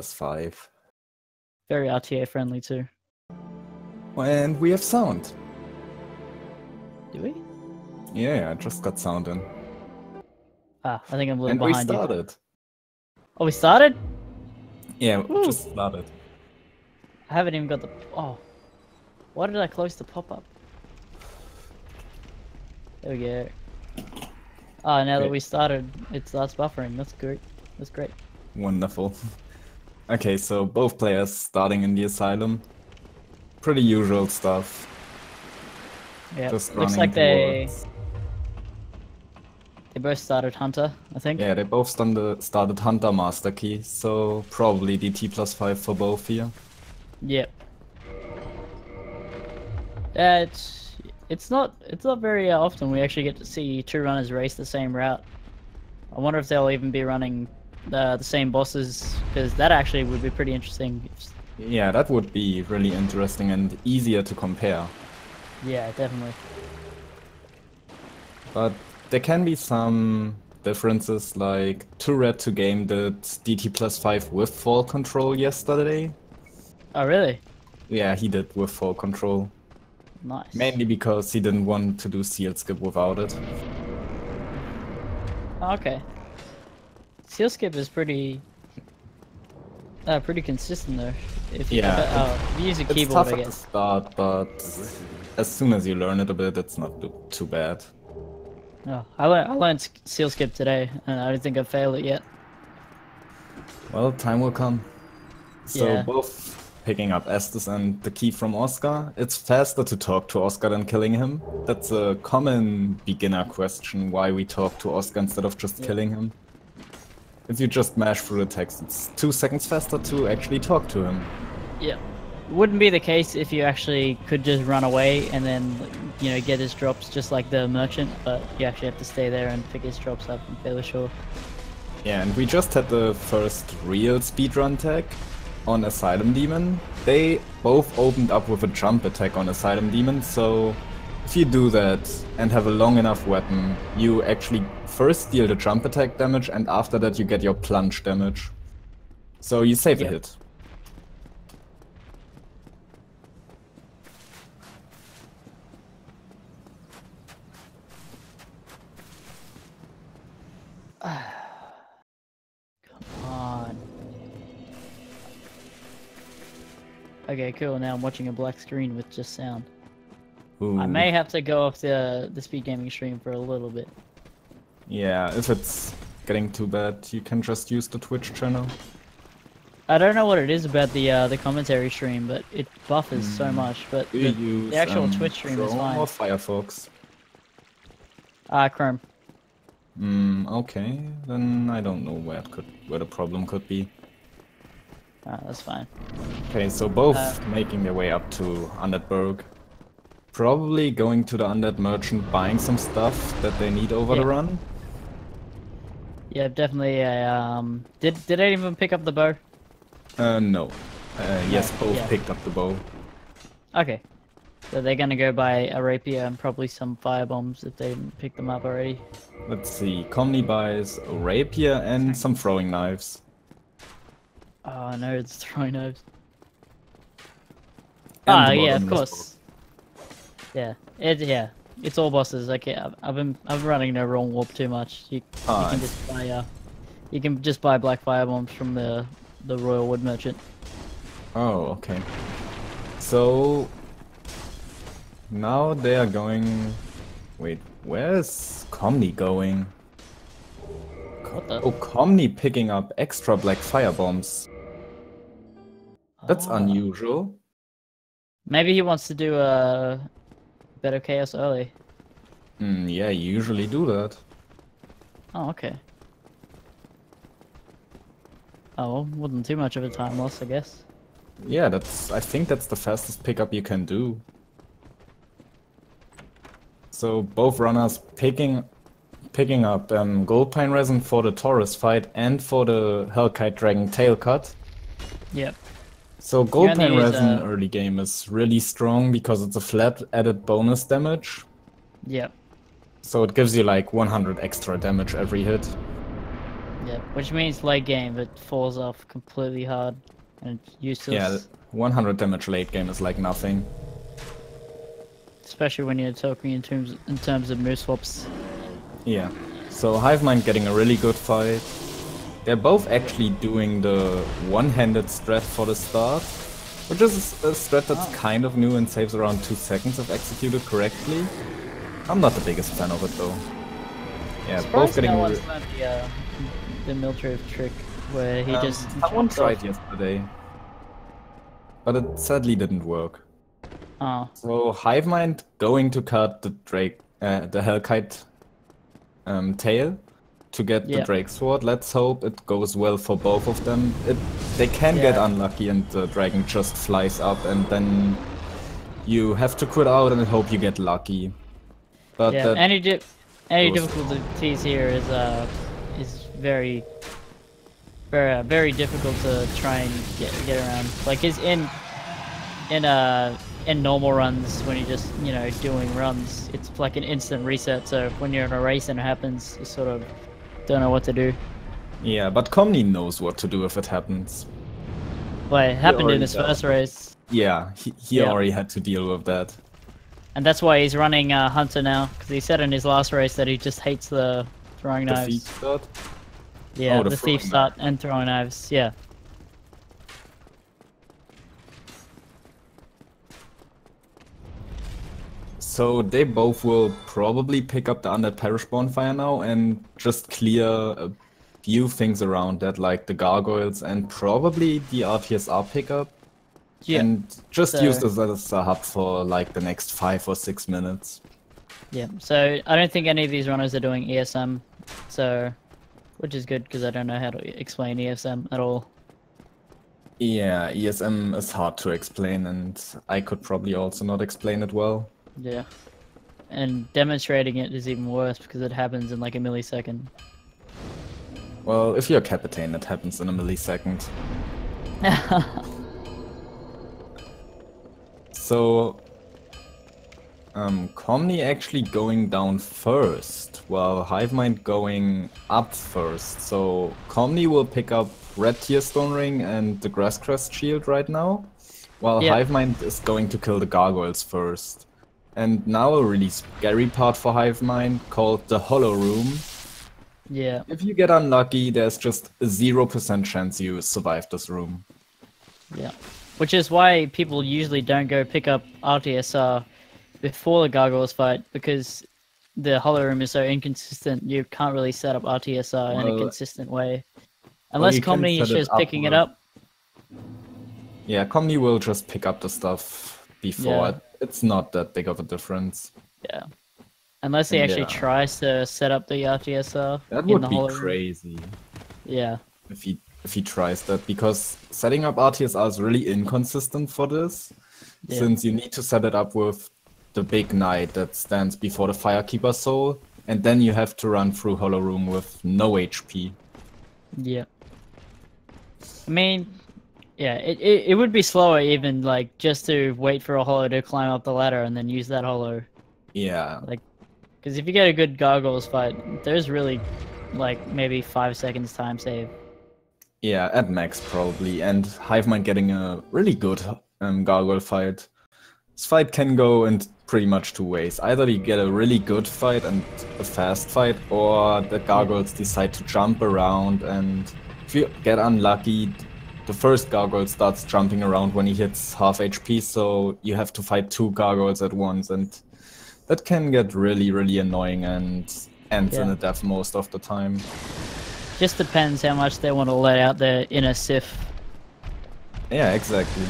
5. Very RTA friendly too. And we have sound. Do we? Yeah, I just got sound in. Ah, I think I'm a little And behind we you. started. Oh, we started? Yeah, Woo. just started. I haven't even got the... Oh. Why did I close the pop-up? There we go. Oh, now that we started, it starts buffering. That's great. That's great. Wonderful. Okay, so both players starting in the asylum. Pretty usual stuff. Yeah, Just looks running like they towards... both started Hunter, I think. Yeah, they both started Hunter Master Key, so probably DT+5 for both here. Yep. Yeah, it's not very often we actually get to see two runners race the same route. I wonder if they'll even be running the same bosses, because that actually would be pretty interesting. Yeah, that would be really interesting and easier to compare. Yeah, definitely. But there can be some differences, like Tourette to game did DT+5 with fall control yesterday. Oh, really? Yeah, he did with fall control. Nice. Mainly because he didn't want to do seal skip without it. Oh, okay. Seal skip is pretty consistent though. If you, if you use a keyboard, I guess. It's tougher to start, but as soon as you learn it a bit, it's not too bad. Oh, I learned seal skip today, and I don't think I've failed it yet. Well, time will come. So Yeah. both picking up Estes and the key from Oscar. It's faster to talk to Oscar than killing him. That's a common beginner question, why we talk to Oscar instead of just killing him. If you just mash through the text, it's 2 seconds faster to actually talk to him. Yeah. Wouldn't be the case if you actually could just run away and then, you know, get his drops just like the merchant, but you actually have to stay there and pick his drops up, I'm fairly sure. Yeah, and we just had the first real speedrun tag on Asylum Demon. They both opened up with a jump attack on Asylum Demon, so if you do that and have a long enough weapon, you actually first deal the jump attack damage and after that you get your plunge damage. So you save a hit. Come on. Okay, cool. Now I'm watching a black screen with just sound. Ooh. I may have to go off the speed gaming stream for a little bit. Yeah, if it's getting too bad, you can just use the Twitch channel. I don't know what it is about the commentary stream, but it buffers so much. But the actual Twitch stream is fine. Or Firefox? Chrome. Okay, then I don't know where the problem could be. That's fine. Okay, so both making their way up to Undead Probably going to the Undead Merchant, buying some stuff that they need over the run. Yeah, definitely. Did I even pick up the bow? No. Yes, both picked up the bow. Okay. So they're gonna go buy a rapier and probably some fire bombs if they didn't pick them up already. Let's see. Komny buys a rapier and some throwing knives. Oh no, it's throwing knives. And yeah, of course. Yeah, it's all bosses. Okay, I've been running the wrong warp too much. You can just buy black fire bombs from the Royal Wood Merchant. Oh, okay. So now they are going. Wait, where's Komny going? What the? Oh, Komny picking up extra black fire bombs. That's unusual. Maybe he wants to do a better chaos early. Yeah, you usually do that. Oh, okay. Oh, well, wasn't too much of a time loss, I guess. Yeah, I think that's the fastest pickup you can do. So both runners picking up gold pine resin for the Taurus fight and for the Hellkite Dragon tail cut. Yep. So gold pine resin early game is really strong because it's a flat added bonus damage. Yep. So it gives you like 100 extra damage every hit. Yeah, which means late game it falls off completely hard and useless. Yeah, 100 damage late game is like nothing. Especially when you're talking in terms of move swaps. Yeah. So hivemind getting a really good fight. They're both actually doing the one-handed strat for the start, which is a strat that's kind of new and saves around 2 seconds if executed correctly. I'm not the biggest fan of it though. Yeah, both getting no one's learned the military trick where he just someone tried off. yesterday, but it sadly didn't work. Oh. So hivemind going to cut the the Hellkite tail to get the Drake Sword. Let's hope it goes well for both of them. They can get unlucky and the dragon just flies up, and then you have to quit out and hope you get lucky. But yeah, any difficulties here is very difficult to try and get around. Like in normal runs, when you're just doing runs, it's like an instant reset. So when you're in a race and it happens, you sort of don't know what to do. Yeah, but Komny knows what to do if it happens. Well, it happened in his first race. Yeah, he already had to deal with that. And that's why he's running Hunter now, because he said in his last race that he just hates the throwing knives. The thief start? Yeah, the thief start and throwing knives, yeah. So they both will probably pick up the Undead Parish Bonfire now and just clear a few things around that, like the gargoyles and probably the RTSR pickup. Yeah. And just use this as a hub for like the next 5 or 6 minutes. Yeah, so I don't think any of these runners are doing ESM, so which is good because I don't know how to explain ESM at all. Yeah, ESM is hard to explain, and I could probably also not explain it well. Yeah, and demonstrating it is even worse because it happens in like a millisecond. Well, if you're a Captain, it happens in a millisecond. So, Komny actually going down first, while hivemind going up first. So Komny will pick up Red Tear Stone Ring and the Grasscrest Shield right now, while hivemind is going to kill the gargoyles first. And now a really scary part for hivemind called the Hollow Room. Yeah. If you get unlucky, there's just a 0% chance you survive this room. Yeah. Which is why people usually don't go pick up RTSR before the gargoyles fight, because the Hollow Room is so inconsistent, you can't really set up RTSR in a consistent way. Unless Komny is just picking it up. Yeah, Komny will just pick up the stuff before it. It's not that big of a difference. Yeah. Unless he actually tries to set up the RTSR. That would be crazy. Yeah. If he tries that, because setting up RTSR is really inconsistent for this, since you need to set it up with the big knight that stands before the Firekeeper Soul, and then you have to run through Hollow Room with no HP. Yeah. I mean, yeah, it would be slower even, like, just to wait for a Hollow to climb up the ladder and then use that Hollow. Yeah. Like, because if you get a good gargoyles fight, there's really, like, maybe 5 seconds time save. Yeah, at max probably, and hivemind getting a really good gargoyle fight. This fight can go in pretty much 2 ways. Either you get a really good fight and a fast fight, or the gargoyles decide to jump around, and if you get unlucky, the first gargoyle starts jumping around when he hits half HP, so you have to fight 2 gargoyles at once, and that can get really, really annoying and ends in a death most of the time. Just depends how much they want to let out their inner Sith. Yeah, exactly.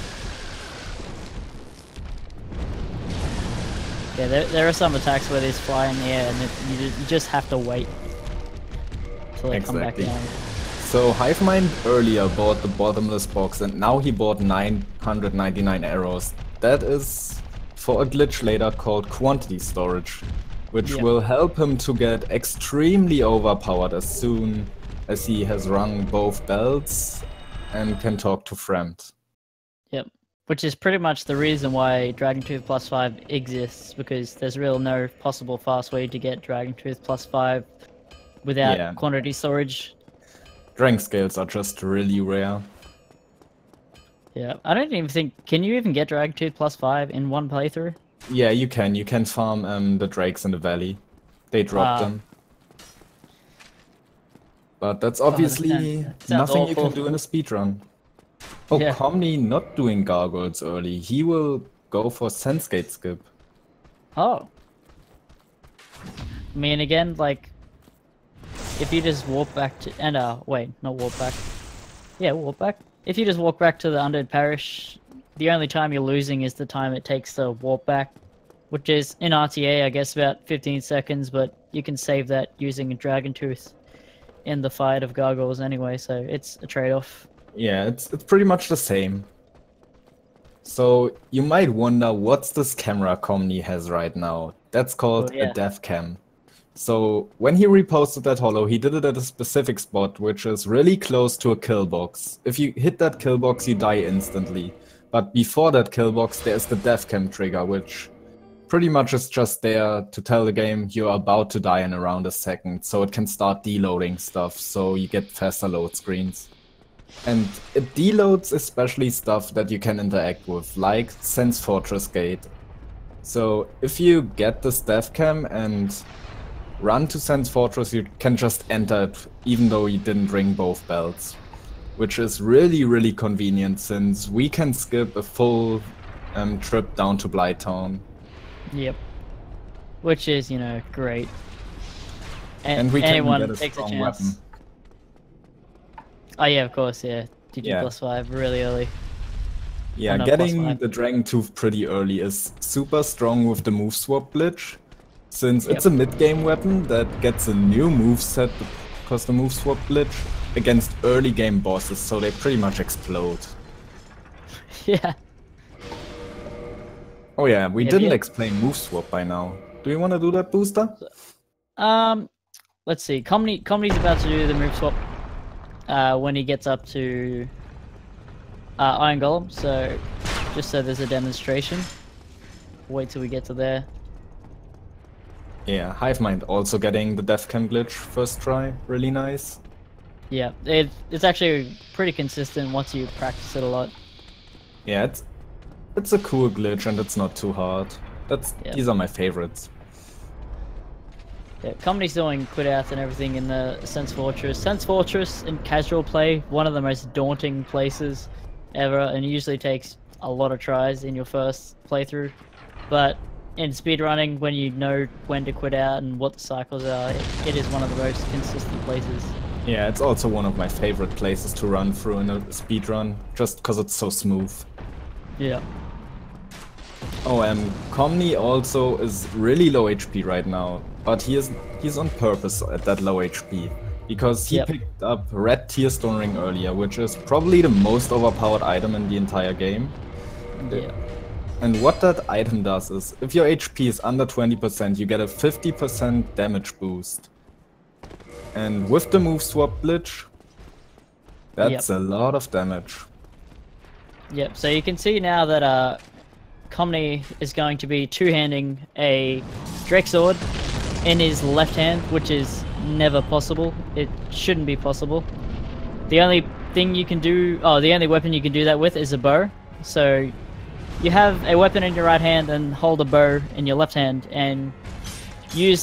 Yeah, there are some attacks where they fly in the air and you just have to wait until they come back down. So hivemind earlier bought the bottomless box and now he bought 999 arrows. That is for a glitch later called quantity storage, which will help him to get extremely overpowered as soon as he has rung both belts and can talk to Fremd. Yep. Which is pretty much the reason why Dragontooth +5 exists, because there's really no possible fast way to get Dragontooth +5 without quantity storage. Dragon scales are just really rare. Yeah, I don't even think. Can you even get Dragon Tooth +5 in one playthrough? Yeah, you can. You can farm the drakes in the valley. They drop them. But that's obviously that sounds nothing you awful. can do in a speedrun. Oh, Yeah. Komny not doing gargoyles early. He will go for sense gate skip. Oh. I mean, again, like, if you just walk back to, and wait, not walk back. Yeah, walk back. If you just walk back to the Undead Parish, the only time you're losing is the time it takes to walk back, which is in RTA, I guess, about 15 seconds, but you can save that using a Dragon Tooth in the fight of gargoyles anyway, so it's a trade-off. Yeah, it's pretty much the same. So you might wonder, what's this camera Komny has right now? That's called Oh, yeah. a death cam. So when he reposted that holo, he did it at a specific spot, which is really close to a kill box. If you hit that kill box, you die instantly. But before that kill box, there's the death cam trigger, which pretty much is just there to tell the game you're about to die in around a second, so it can start deloading stuff, so you get faster load screens. And it deloads especially stuff that you can interact with, like Sense Fortress Gate. So if you get this death cam and run to Sense Fortress, you can just enter it even though you didn't ring both bells. Which is really convenient, since we can skip a full trip down to Blighttown. Yep. Which is, you know, great. And we anyone can get a takes strong a chance. weapon. Oh yeah, of course, yeah. DG Yeah. +5 really early. Yeah, no, getting +5. the Dragon Tooth pretty early is super strong with the move swap glitch, since it's a mid-game weapon that gets a new moveset because the move swap glitch against early game bosses, so they pretty much explode. Yeah. Oh yeah, we didn't yeah. explain move swap by now. Do you want to do that, Booster? Let's see. Komny's about to do the move swap when he gets up to Iron Golem, so just so there's a demonstration. Wait till we get to there. Yeah, hivemind also getting the death cam glitch first try, really nice. Yeah, it's actually pretty consistent once you practice it a lot. Yeah, it's a cool glitch and it's not too hard. These are my favorites. Yeah, Komny's doing quit outs and everything in the Sense Fortress. Sense Fortress in casual play, one of the most daunting places ever, and it usually takes a lot of tries in your first playthrough. But in speedrunning, when you know when to quit out and what the cycles are, it is one of the most consistent places. Yeah, it's also one of my favorite places to run through in a speedrun, just because it's so smooth. Yeah. Oh, Komny also is really low HP right now, but he's on purpose at that low HP, because he picked up Red Tearstone Ring earlier, which is probably the most overpowered item in the entire game. Yeah. And what that item does is, if your HP is under 20%, you get a 50% damage boost. And with the move swap glitch, that's a lot of damage. Yep, so you can see now that Komny is going to be two-handing a Drake Sword in his left hand, which is never possible. It shouldn't be possible. The only thing you can do, the only weapon you can do that with is a bow. So you have a weapon in your right hand and hold a bow in your left hand, and you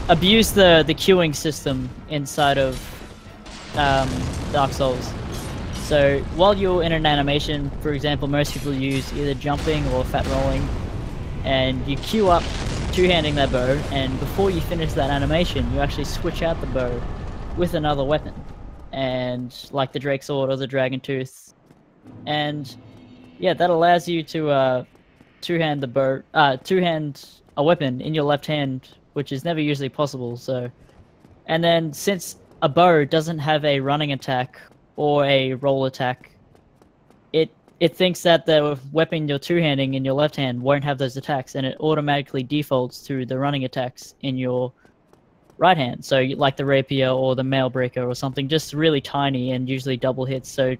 abuse the queuing system inside of Dark Souls. So while you're in an animation, for example, most people use either jumping or fat rolling, and you queue up two-handing that bow, and before you finish that animation, you actually switch out the bow with another weapon, and like the Drake Sword or the Dragon Tooth, and yeah, that allows you to two-hand a weapon in your left hand, which is never usually possible. So, and then since a bow doesn't have a running attack or a roll attack, it thinks that the weapon you're two-handing in your left hand won't have those attacks, and it automatically defaults to the running attacks in your right hand. So like the rapier or the mail breaker or something, just really tiny and usually double hits. So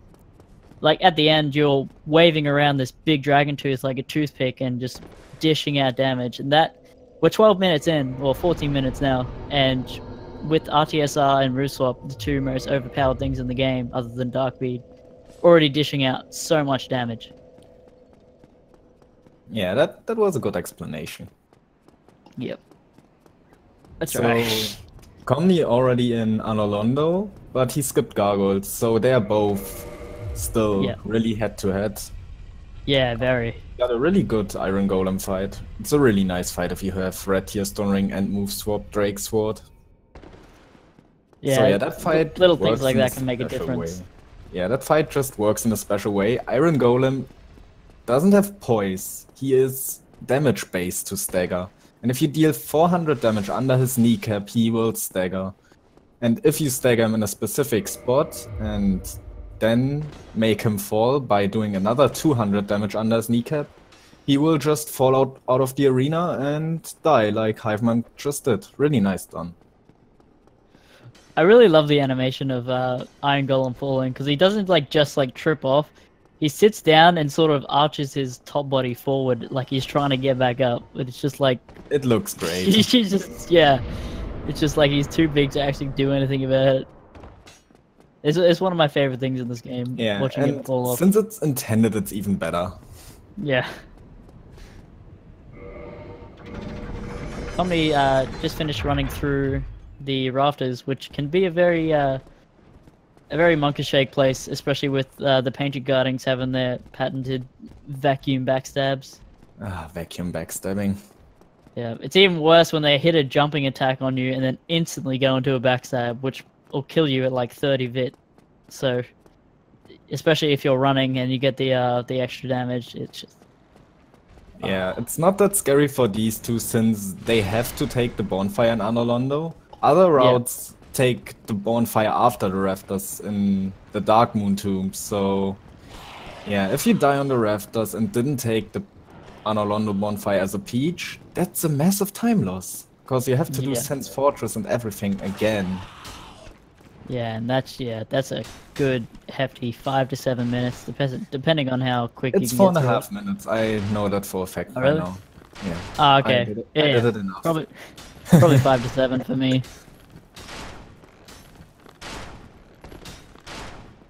like at the end, you're waving around this big dragon tooth like a toothpick and just dishing out damage. And that, we're 12 minutes in, or 14 minutes now, and with RTSR and Roof Swap, the two most overpowered things in the game, other than Dark Bead, already dishing out so much damage. Yeah, that was a good explanation. Yep. That's So, right. Komny already in Anolondo, but he skipped Gargoyles, so they are both still Yeah. really head-to-head. Yeah, very. Got a really good Iron Golem fight. It's a really nice fight if you have Red Tier Stone Ring and move swap Drake Sword. Yeah, So yeah, that fight little things works like in that can make a special difference. way. Yeah, that fight just works in a special way. Iron Golem doesn't have poise. He is damage based to stagger. And if you deal 400 damage under his kneecap, he will stagger. And if you stagger him in a specific spot and then make him fall by doing another 200 damage under his kneecap, he will just fall out of the arena and die like hivemind just did. Really nice done. I really love the animation of Iron Golem falling, because he doesn't just trip off. He sits down and sort of arches his top body forward like he's trying to get back up. But it's just like... It looks great. he's just, yeah. It's just like he's too big to actually do anything about it. It's one of my favorite things in this game, Yeah, watching and him fall off. since it's intended, it's even better. Yeah. Komny just finished running through the rafters, which can be a very monkey shake place, especially with the painted guardings having their patented vacuum backstabs. Ah, vacuum backstabbing. Yeah, it's even worse when they hit a jumping attack on you and then instantly go into a backstab, which will kill you at like 30 vit. So, especially if you're running and you get the extra damage, it's just... Yeah, it's not that scary for these two since they have to take the bonfire in Anolondo. Other routes take the bonfire after the rafters in the Dark Moon Tomb, so... Yeah, if you die on the rafters and didn't take the Anolondo bonfire as a peach, that's a massive time loss. Because you have to do Sense Fortress and everything again. Yeah, and that's a good hefty 5 to 7 minutes, depending on how quick you It's can 4.5 minutes. I know that for a fact right now. Yeah. Ah, okay. I did it enough. Probably 5 to 7 for me.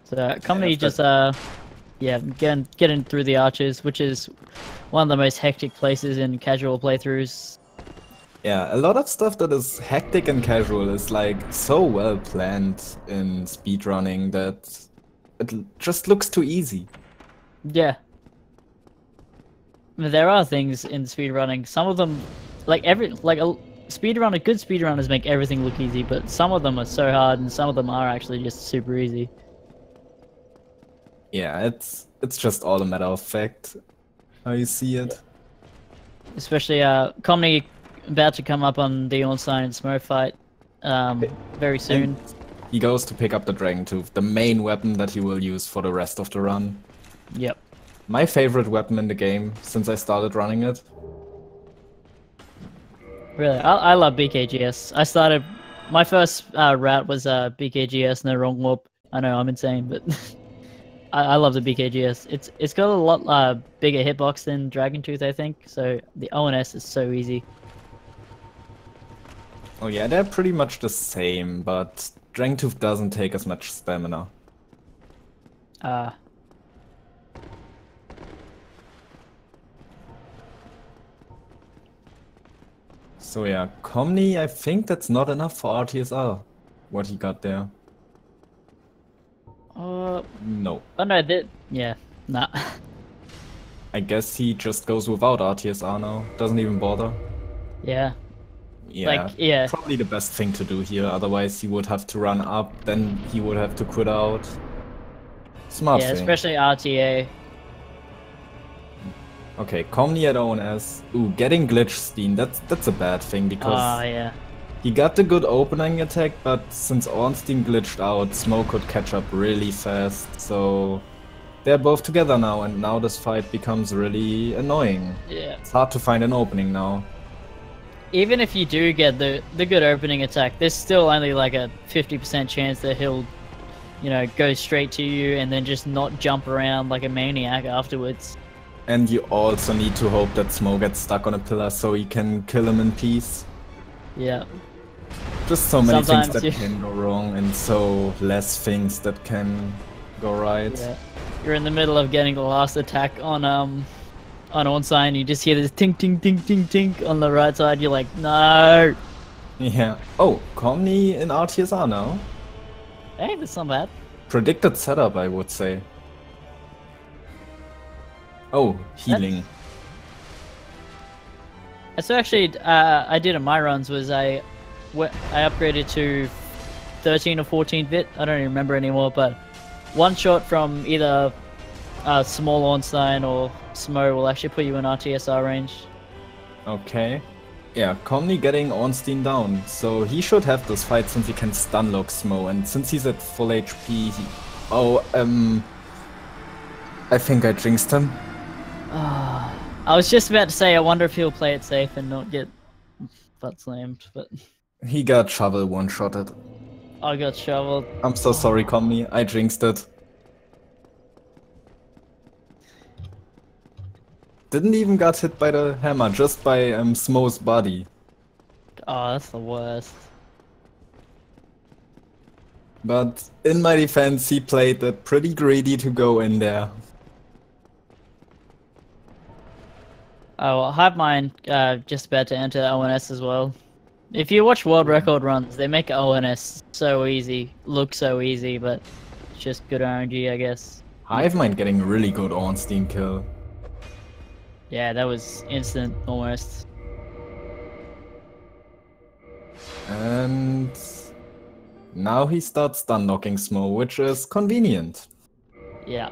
So Komny just getting through the arches, which is one of the most hectic places in casual playthroughs. Yeah, a lot of stuff that is hectic and casual is like so well planned in speedrunning that it just looks too easy. Yeah. There are things in speedrunning. Some of them, good speedrunners make everything look easy, but some of them are so hard and some of them are actually just super easy. Yeah, it's just all a matter of fact how you see it. Especially Komny about to come up on the Ornstein and Smoke fight very soon. And he goes to pick up the Dragon Tooth, the main weapon that he will use for the rest of the run. Yep. My favorite weapon in the game since I started running it. Really, I love BKGS. My first route was BKGS, no wrong warp. I know I'm insane, but I love the BKGS. It's got a lot bigger hitbox than Dragon Tooth, I think. So the ONS is so easy. Oh yeah, they're pretty much the same, but Dragon Tooth doesn't take as much stamina. So yeah, Komny, I think that's not enough for RTSR, what he got there. No. Oh no, nah. I guess he just goes without RTSR now, doesn't even bother. Yeah. Yeah, probably the best thing to do here, otherwise he would have to run up, then he would have to quit out. Smart thing. Especially RTA. Okay, Komny at ONS. Ooh, getting glitch Steen, that's a bad thing because he got the good opening attack, but since Ornstein glitched out, Smoke could catch up really fast, so they're both together now, and now this fight becomes really annoying. Yeah. It's hard to find an opening now. Even if you do get the good opening attack, there's still only like a 50% chance that he'll, go straight to you and then just not jump around like a maniac afterwards. And you also need to hope that Smoke gets stuck on a pillar so you can kill him in peace. Yeah. Just so many things Sometimes that can go wrong and so less things that can go right. Yeah. You're in the middle of getting the last attack on Ornstein, you just hear this tink tink tink tink tink on the right side, you're like, no! Yeah. Oh, Komny in RTSR now? Hey, that's not bad. Predicted setup, I would say. Oh, healing. That's actually, I did in my runs was I upgraded to 13 or 14 bit, I don't even remember anymore, but one shot from either small Ornstein or Smo will actually put you in RTSR range. Okay. Yeah, Komny getting Ornstein down, so he should have this fight since he can stun lock Smo, and since he's at full HP, he... Oh, I think I jinxed him. I was just about to say, I wonder if he'll play it safe and not get butt slammed, but... He got shovel one-shotted. I got shoveled. I'm so sorry, Komny, I jinxed it. Didn't even got hit by the hammer, just by Smo's body. Oh, that's the worst. But in my defense, he played it pretty greedy to go in there. Oh, well, hivemind just about to enter ONS as well. If you watch world record runs, they make ONS so easy, look so easy, but it's just good RNG, I guess. Hivemind getting a really good Ornstein kill. Yeah, that was instant, almost. And now he starts stun knocking Smo, which is convenient. Yeah.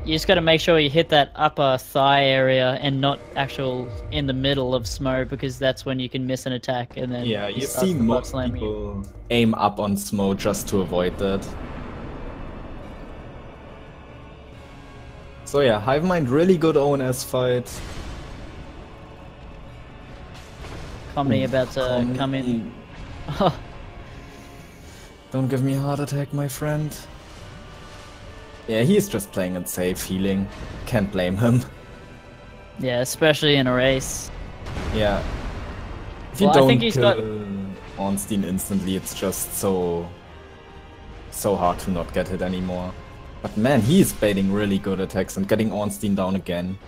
You just gotta make sure you hit that upper thigh area and not actual in the middle of Smo, because that's when you can miss an attack and then... Yeah, you see most people aim up on Smo just to avoid that. So yeah, Hivemind really good ONS fight. Komny about to come in. Don't give me a heart attack, my friend. Yeah, he's just playing it safe, healing. Can't blame him. Yeah, especially in a race. Yeah. If you Well, I don't think he's kill Ornstein instantly, it's just so hard to not get hit anymore. But man, he is baiting really good attacks and getting Ornstein down again.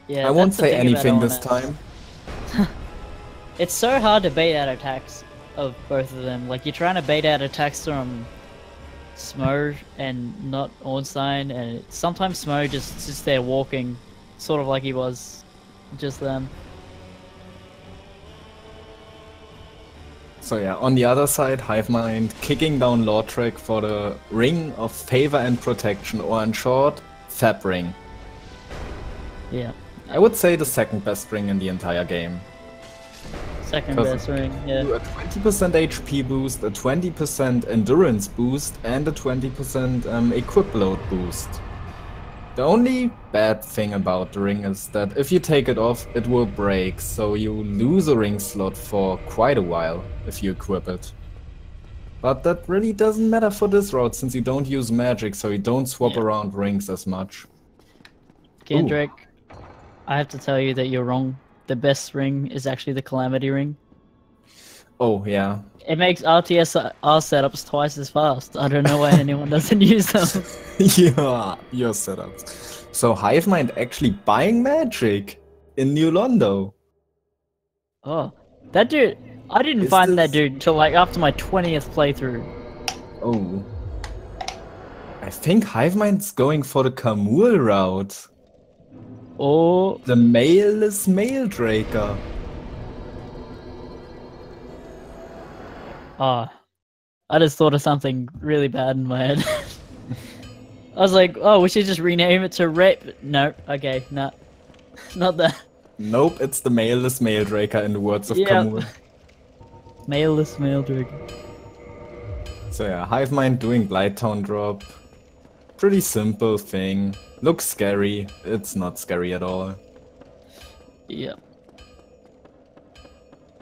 Yeah, I won't that's the say thing about anything this ONS. time. It's so hard to bait out attacks of both of them. Like, you're trying to bait out attacks from Smo and not Ornstein, and sometimes Smo just sits there walking, sort of like he was just then. So yeah, on the other side, Hivemind kicking down Lordtrek for the Ring of Favor and Protection, or in short, Fab Ring. Yeah. I would say the second best ring in the entire game. Second best ring, yeah. A 20% HP boost, a 20% endurance boost, and a 20% equip load boost. The only bad thing about the ring is that if you take it off, it will break, so you lose a ring slot for quite a while if you equip it. But that really doesn't matter for this route, since you don't use magic, so you don't swap around rings as much. Kendrick, I have to tell you that you're wrong. The best ring is actually the Calamity ring. Oh, yeah. It makes RTSR setups twice as fast. I don't know why anyone doesn't use them. Yeah, your setups. So Hivemind actually buying magic in New Londo. Oh, that dude, I didn't find that dude till like after my 20th playthrough. Oh. I think Hivemind's going for the Kamul route. Oh. The male-less male Draker. Ah, I just thought of something really bad in my head. I was like, oh, we should just rename it to Rape. No, okay, no. Not that. Nope, it's the male-less male Draker in the words of Kamul. Male-less male Draker. So yeah, Hivemind doing Blighttown drop. Pretty simple thing. Looks scary. It's not scary at all. Yeah.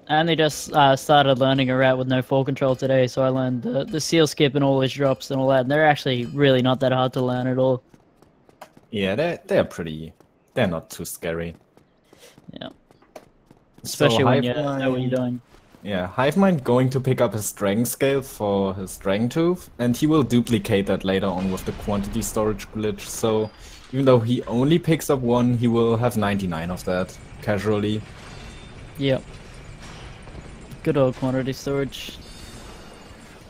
I only just started learning a route with no fall control today, so I learned the seal skip and all his drops and all that, and they're actually really not that hard to learn at all. Yeah, they're not too scary. Yeah. Especially when you know what you're doing. Yeah, Hivemind going to pick up his strength scale for his Dragon Tooth, and he will duplicate that later on with the quantity storage glitch, so even though he only picks up one, he will have 99 of that, casually. Yep. Good old quantity storage.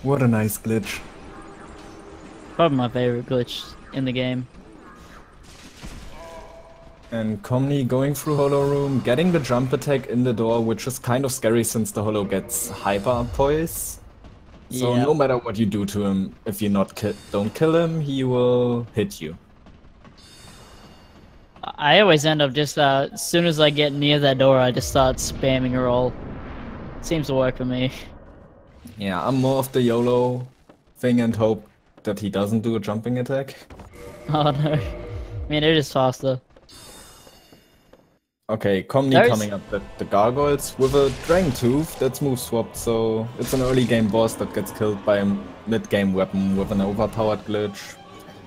What a nice glitch. Probably my favorite glitch in the game. And Komny going through Hollow Room, getting the jump attack in the door, which is kind of scary since the Hollow gets hyper poise. So Yeah. no matter what you do to him, if you don't kill him, he will hit you. I always end up just, as soon as I get near that door, I just start spamming a roll. Seems to work for me. Yeah, I'm more of the YOLO thing and hope that he doesn't do a jumping attack. Oh no. I mean, it is faster. Okay, Komny coming up with the gargoyles with a Dragon Tooth that's move swapped, so it's an early game boss that gets killed by a mid game weapon with an overpowered glitch.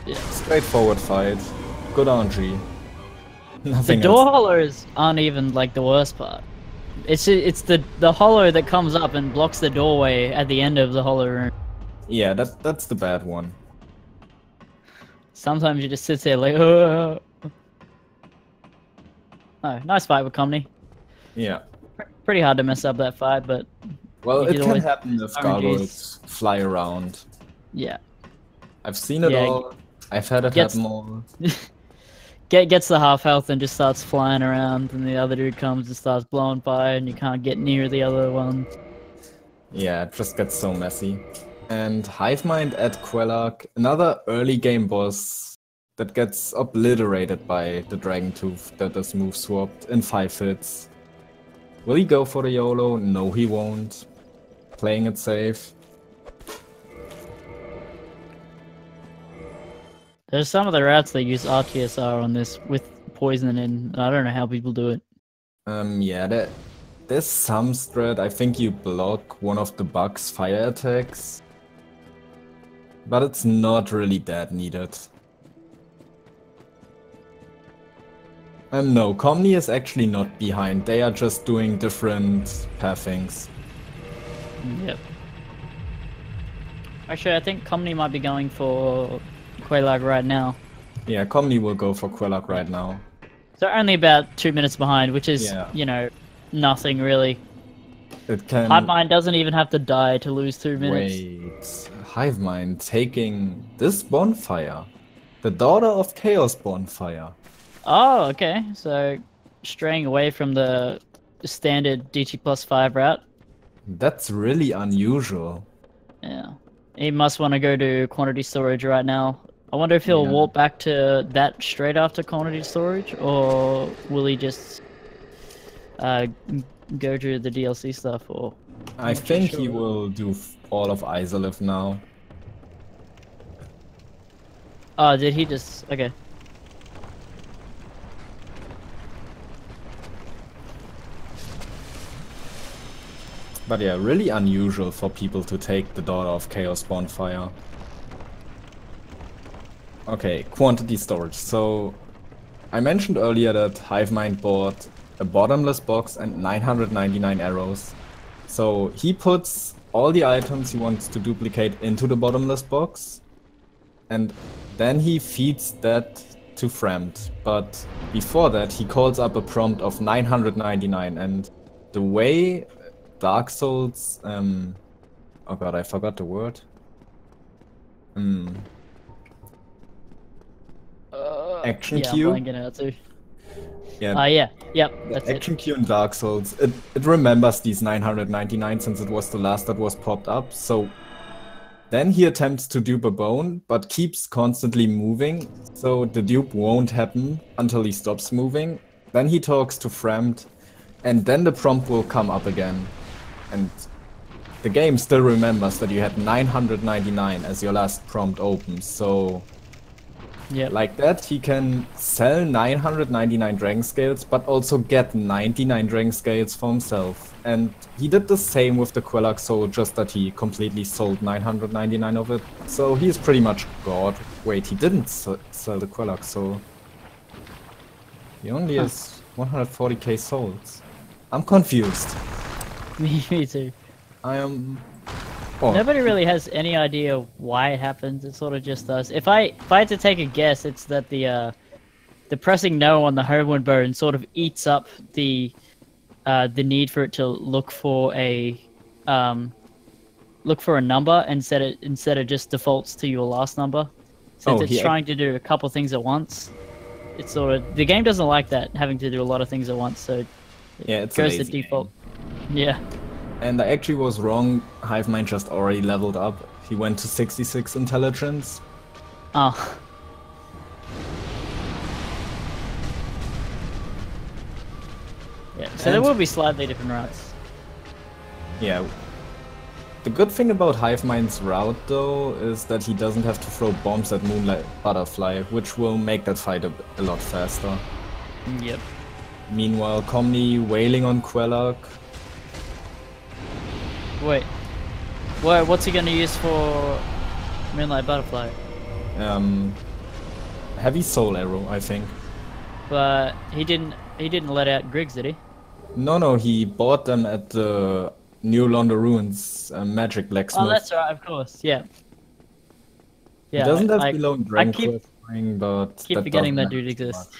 Yeah. Straightforward fight. Good RNG. Nothing The door else. hollows aren't even like the worst part. It's the hollow that comes up and blocks the doorway at the end of the hollow room. Yeah, that's the bad one. Sometimes you just sit there like, oh, nice fight with Komny. Yeah. Pretty hard to mess up that fight, but Well, you it could can always happen if RNGs. gargoyles fly around. Yeah. I've seen it Yeah, all. I've had it gets- happen all. Gets the half health and just starts flying around, and the other dude comes and starts blowing fire, and you can't get near the other one. Yeah, it just gets so messy. And Hivemind at Quellark, another early game boss that gets obliterated by the Dragon Tooth that is move swapped in 5 hits. Will he go for the YOLO? No, he won't. Playing it safe. There's some of the routes that use RTSR on this with poison in. I don't know how people do it. Yeah, there's some strat. I think you block one of the bug's fire attacks. But it's not really that needed. No, Komny is actually not behind. They are just doing different pathings. Yep. Actually, I think Komny might be going for Quellark right now. Yeah, Komny will go for Quellark right now. So only about 2 minutes behind, which is, Yeah. you know, nothing really. It can Hivemind doesn't even have to die to lose 2 minutes. wait. Hivemind taking this bonfire. The daughter of Chaos bonfire. Oh, okay. So straying away from the standard DT plus 5 route. That's really unusual. Yeah. He must want to go to quantity storage right now. I wonder if he'll Yeah. walk back to that straight after quantity storage, or will he just go to the DLC stuff, or... I think he will do all of Isolith now. Oh, did he just... Okay. But yeah, really unusual for people to take the daughter of Chaos bonfire. Okay, quantity storage. So I mentioned earlier that Hivemind bought a bottomless box and 999 arrows. So he puts all the items he wants to duplicate into the bottomless box, and then he feeds that to Fremd. But before that, he calls up a prompt of 999, and the way Dark Souls, oh god, I forgot the word. Action yeah, queue? I'm blanking out too. Yeah, Yeah, yep, that's it. action queue in Dark Souls. It remembers these 999 since it was the last that was popped up. So then he attempts to dupe a bone, but keeps constantly moving. So the dupe won't happen until he stops moving. Then he talks to Fremd, and then the prompt will come up again. And the game still remembers that you had 999 as your last prompt opens. So Yep. like that, he can sell 999 Dragon Scales, but also get 99 Dragon Scales for himself. And he did the same with the Quellark Soul, just that he completely sold 999 of it. So he is pretty much God. Wait, he didn't sell the Quellark Soul. He only has 140k souls. I'm confused. Me too. I am... Oh, Nobody really has any idea why it happens. It sort of just does. If I had to take a guess, it's that the pressing no on the homeward bone sort of eats up the need for it to look for a number instead of just defaults to your last number. Since it's trying to do a couple things at once, it's sort of the game doesn't like that, having to do a lot of things at once. So yeah, it goes to default. Game. Yeah. And I actually was wrong. Hivemind just already leveled up. He went to 66 intelligence. Oh. Yeah, so there will be slightly different routes. Yeah. The good thing about Hivemind's route, though, is that he doesn't have to throw bombs at Moonlight Butterfly, which will make that fight a lot faster. Yep. Meanwhile, Komny wailing on Quellark. Wait. What's he gonna use for Moonlight Butterfly? Heavy Soul Arrow, I think. But he didn't let out Griggs, did he? No, he bought them at the New Londo Ruins Magic Blacksmith. Oh, that's right, of course, yeah. Yeah, he doesn't have below rank but keep forgetting that dude exists.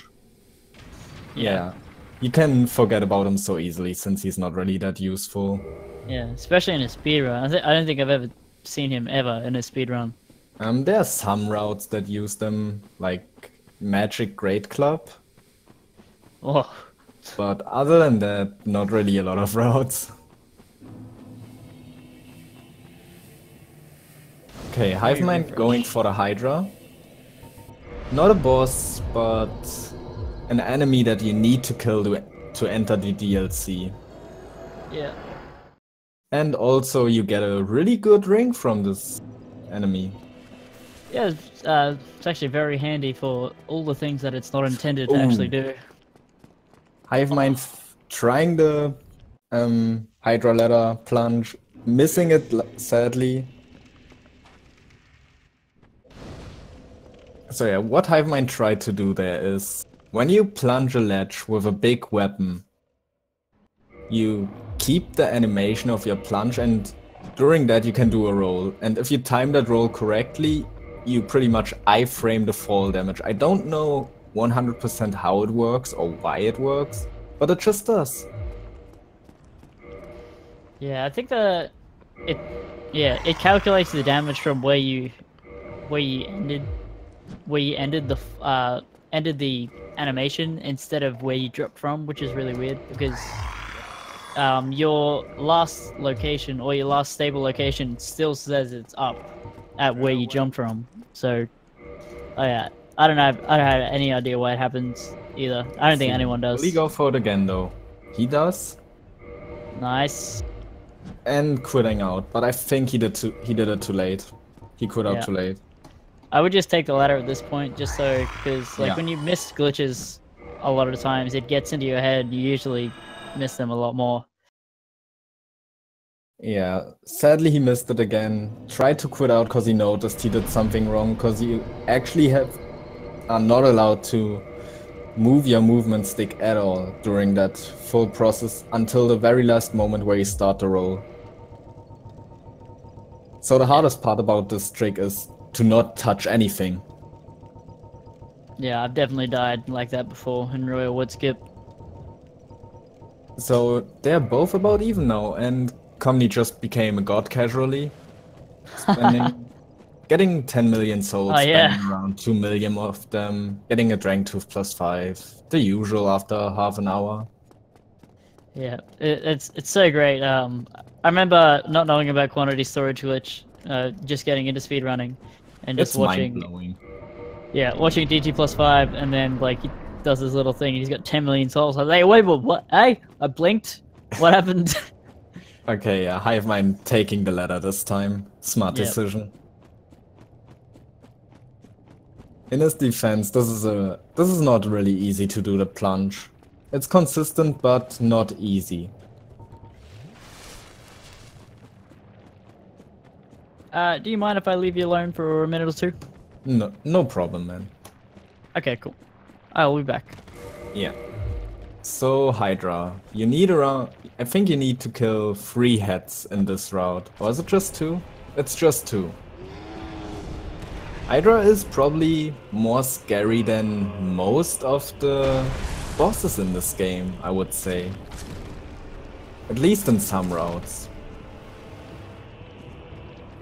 Yeah, you can forget about him so easily since he's not really that useful. Yeah, especially in a speedrun. I don't think I've ever seen him ever in a speedrun. There are some routes that use them, like Magic Great Club. Oh. But other than that, not really a lot of routes. Okay, Hivemind going for the Hydra. Not a boss, but an enemy that you need to kill to enter the DLC. Yeah. And also you get a really good ring from this enemy. Yeah, it's actually very handy for all the things that it's not intended to actually do. Hivemind trying the Hydra ladder plunge, missing it sadly. So yeah, what Hivemind tried to do there is, when you plunge a ledge with a big weapon, you keep the animation of your plunge, and during that you can do a roll. And if you time that roll correctly, you pretty much iframe the fall damage. I don't know 100% how it works or why it works, but it just does. Yeah, I think it calculates the damage from where you ended the animation instead of where you dropped from, which is really weird because your last location or your last stable location still says it's up at where you jumped from. So, oh yeah, I don't have any idea why it happens either. I don't think anyone does. Will he go for it again though? He does. Nice. And quitting out, but I think he did it too late. He quit out too late. I would just take the ladder at this point, just so, because like when you miss glitches, a lot of the times it gets into your head. You usually miss them a lot more. Yeah, sadly he missed it again. Tried to quit out because he noticed he did something wrong, because you actually are not allowed to move your movement stick at all during that full process until the very last moment where you start the roll. So the hardest part about this trick is to not touch anything. Yeah, I've definitely died like that before in Royal Wood Skip. So they're both about even now, and Komny just became a god casually, getting 10 million souls, spending around 2 million of them, getting a Drang Tooth +5, the usual after half an hour. Yeah, it's so great. I remember not knowing about quantity storage glitch, just getting into speedrunning, and just watching. Mind-blowing. Yeah, watching DT +5, and then like he does this little thing, and he's got 10 million souls. I was like, wait, what? Hey, I blinked. What happened? Okay, yeah, Hivemind taking the ladder this time. Smart decision. In his defense, this is not really easy to do the plunge. It's consistent, but not easy. Do you mind if I leave you alone for a minute or two? No problem, man. Okay, cool. I'll be back. Yeah. So Hydra, you need around. I think you need to kill 3 heads in this route. Or is it just 2? It's just 2. Hydra is probably more scary than most of the bosses in this game, I would say. At least in some routes.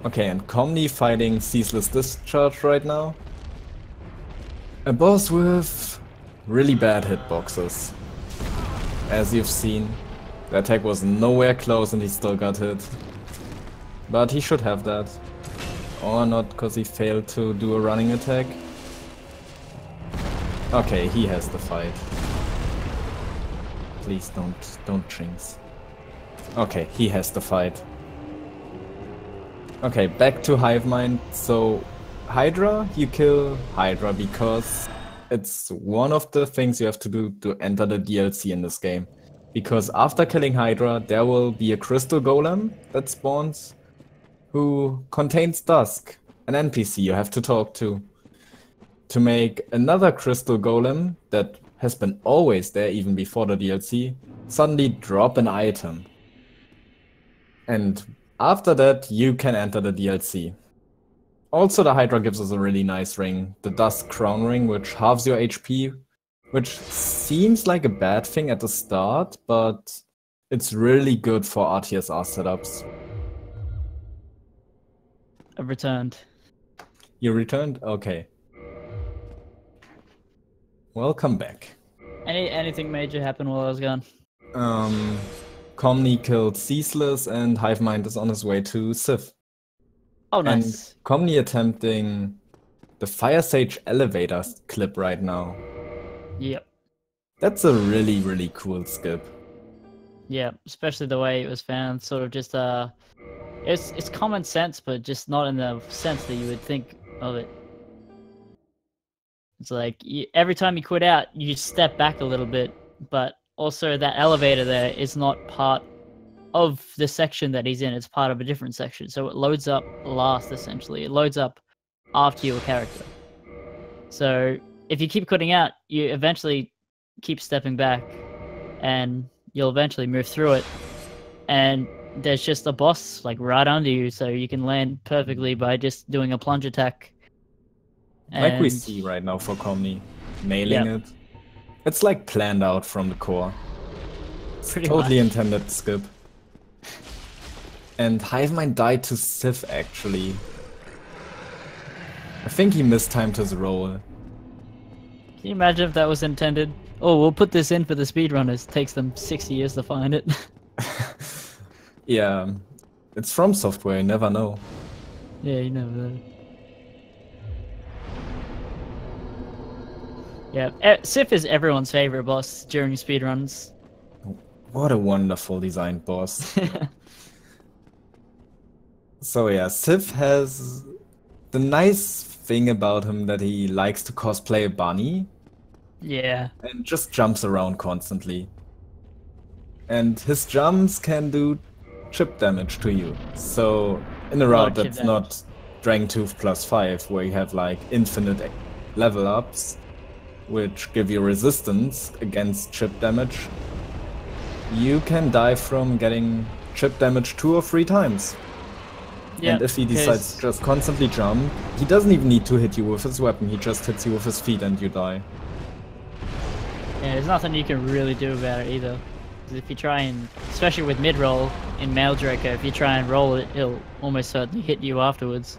Okay, and Komny fighting Ceaseless Discharge right now. A boss with really bad hitboxes. As you've seen, the attack was nowhere close and he still got hit. But he should have that. Or not, because he failed to do a running attack. Okay, he has the fight. Please don't jinx. Okay, he has the fight. Okay, back to hivemind. So, Hydra, you kill Hydra because it's one of the things you have to do to enter the DLC in this game. Because after killing Hydra, there will be a crystal golem that spawns who contains Dusk, an NPC you have to talk to make another crystal golem that has been always there even before the DLC suddenly drop an item. And after that, you can enter the DLC. Also, the Hydra gives us a really nice ring, the Dusk Crown Ring, which halves your HP, which seems like a bad thing at the start, but it's really good for RTSR setups. I've returned. You returned? Okay. Welcome back. Anything major happened while I was gone? Komny killed Ceaseless and hivemind is on his way to Sif. Oh, nice. And Komny attempting the Fire Sage elevator clip right now. Yep. That's a really, really cool skip. Yeah, especially the way it was found. Sort of just it's common sense, but just not in the sense that you would think of it. It's like every time you quit out, you step back a little bit, but also that elevator there is not part of the section that he's in. It's part of a different section, so it loads up last. Essentially, it loads up after your character. So if you keep quitting out, you eventually keep stepping back, and you'll eventually move through it. And there's just a boss like right under you, so you can land perfectly by just doing a plunge attack. Like we see right now for Komny, nailing it. It's like planned out from the core. It's totally intended skip. And hivemind died to Sif actually. I think he mistimed his roll. Can you imagine if that was intended? Oh, we'll put this in for the speedrunners. Takes them 60 years to find it. Yeah, it's from software, you never know. Yeah, you never know. Yeah, Sif is everyone's favorite boss during speedruns. What a wonderful designed boss. So yeah, Sif has the nice thing about him that he likes to cosplay a bunny. Yeah. And just jumps around constantly. And his jumps can do chip damage to you. So in a route that's not Dragon Tooth plus 5, where you have like infinite level ups, which give you resistance against chip damage, you can die from getting chip damage 2 or 3 times. Yep, and if he decides to just constantly jump, he doesn't even need to hit you with his weapon, he just hits you with his feet and you die. Yeah, there's nothing you can really do about it either. Because if you try and, especially with mid-roll in Male Draco, if you try and roll it, he'll almost certainly hit you afterwards.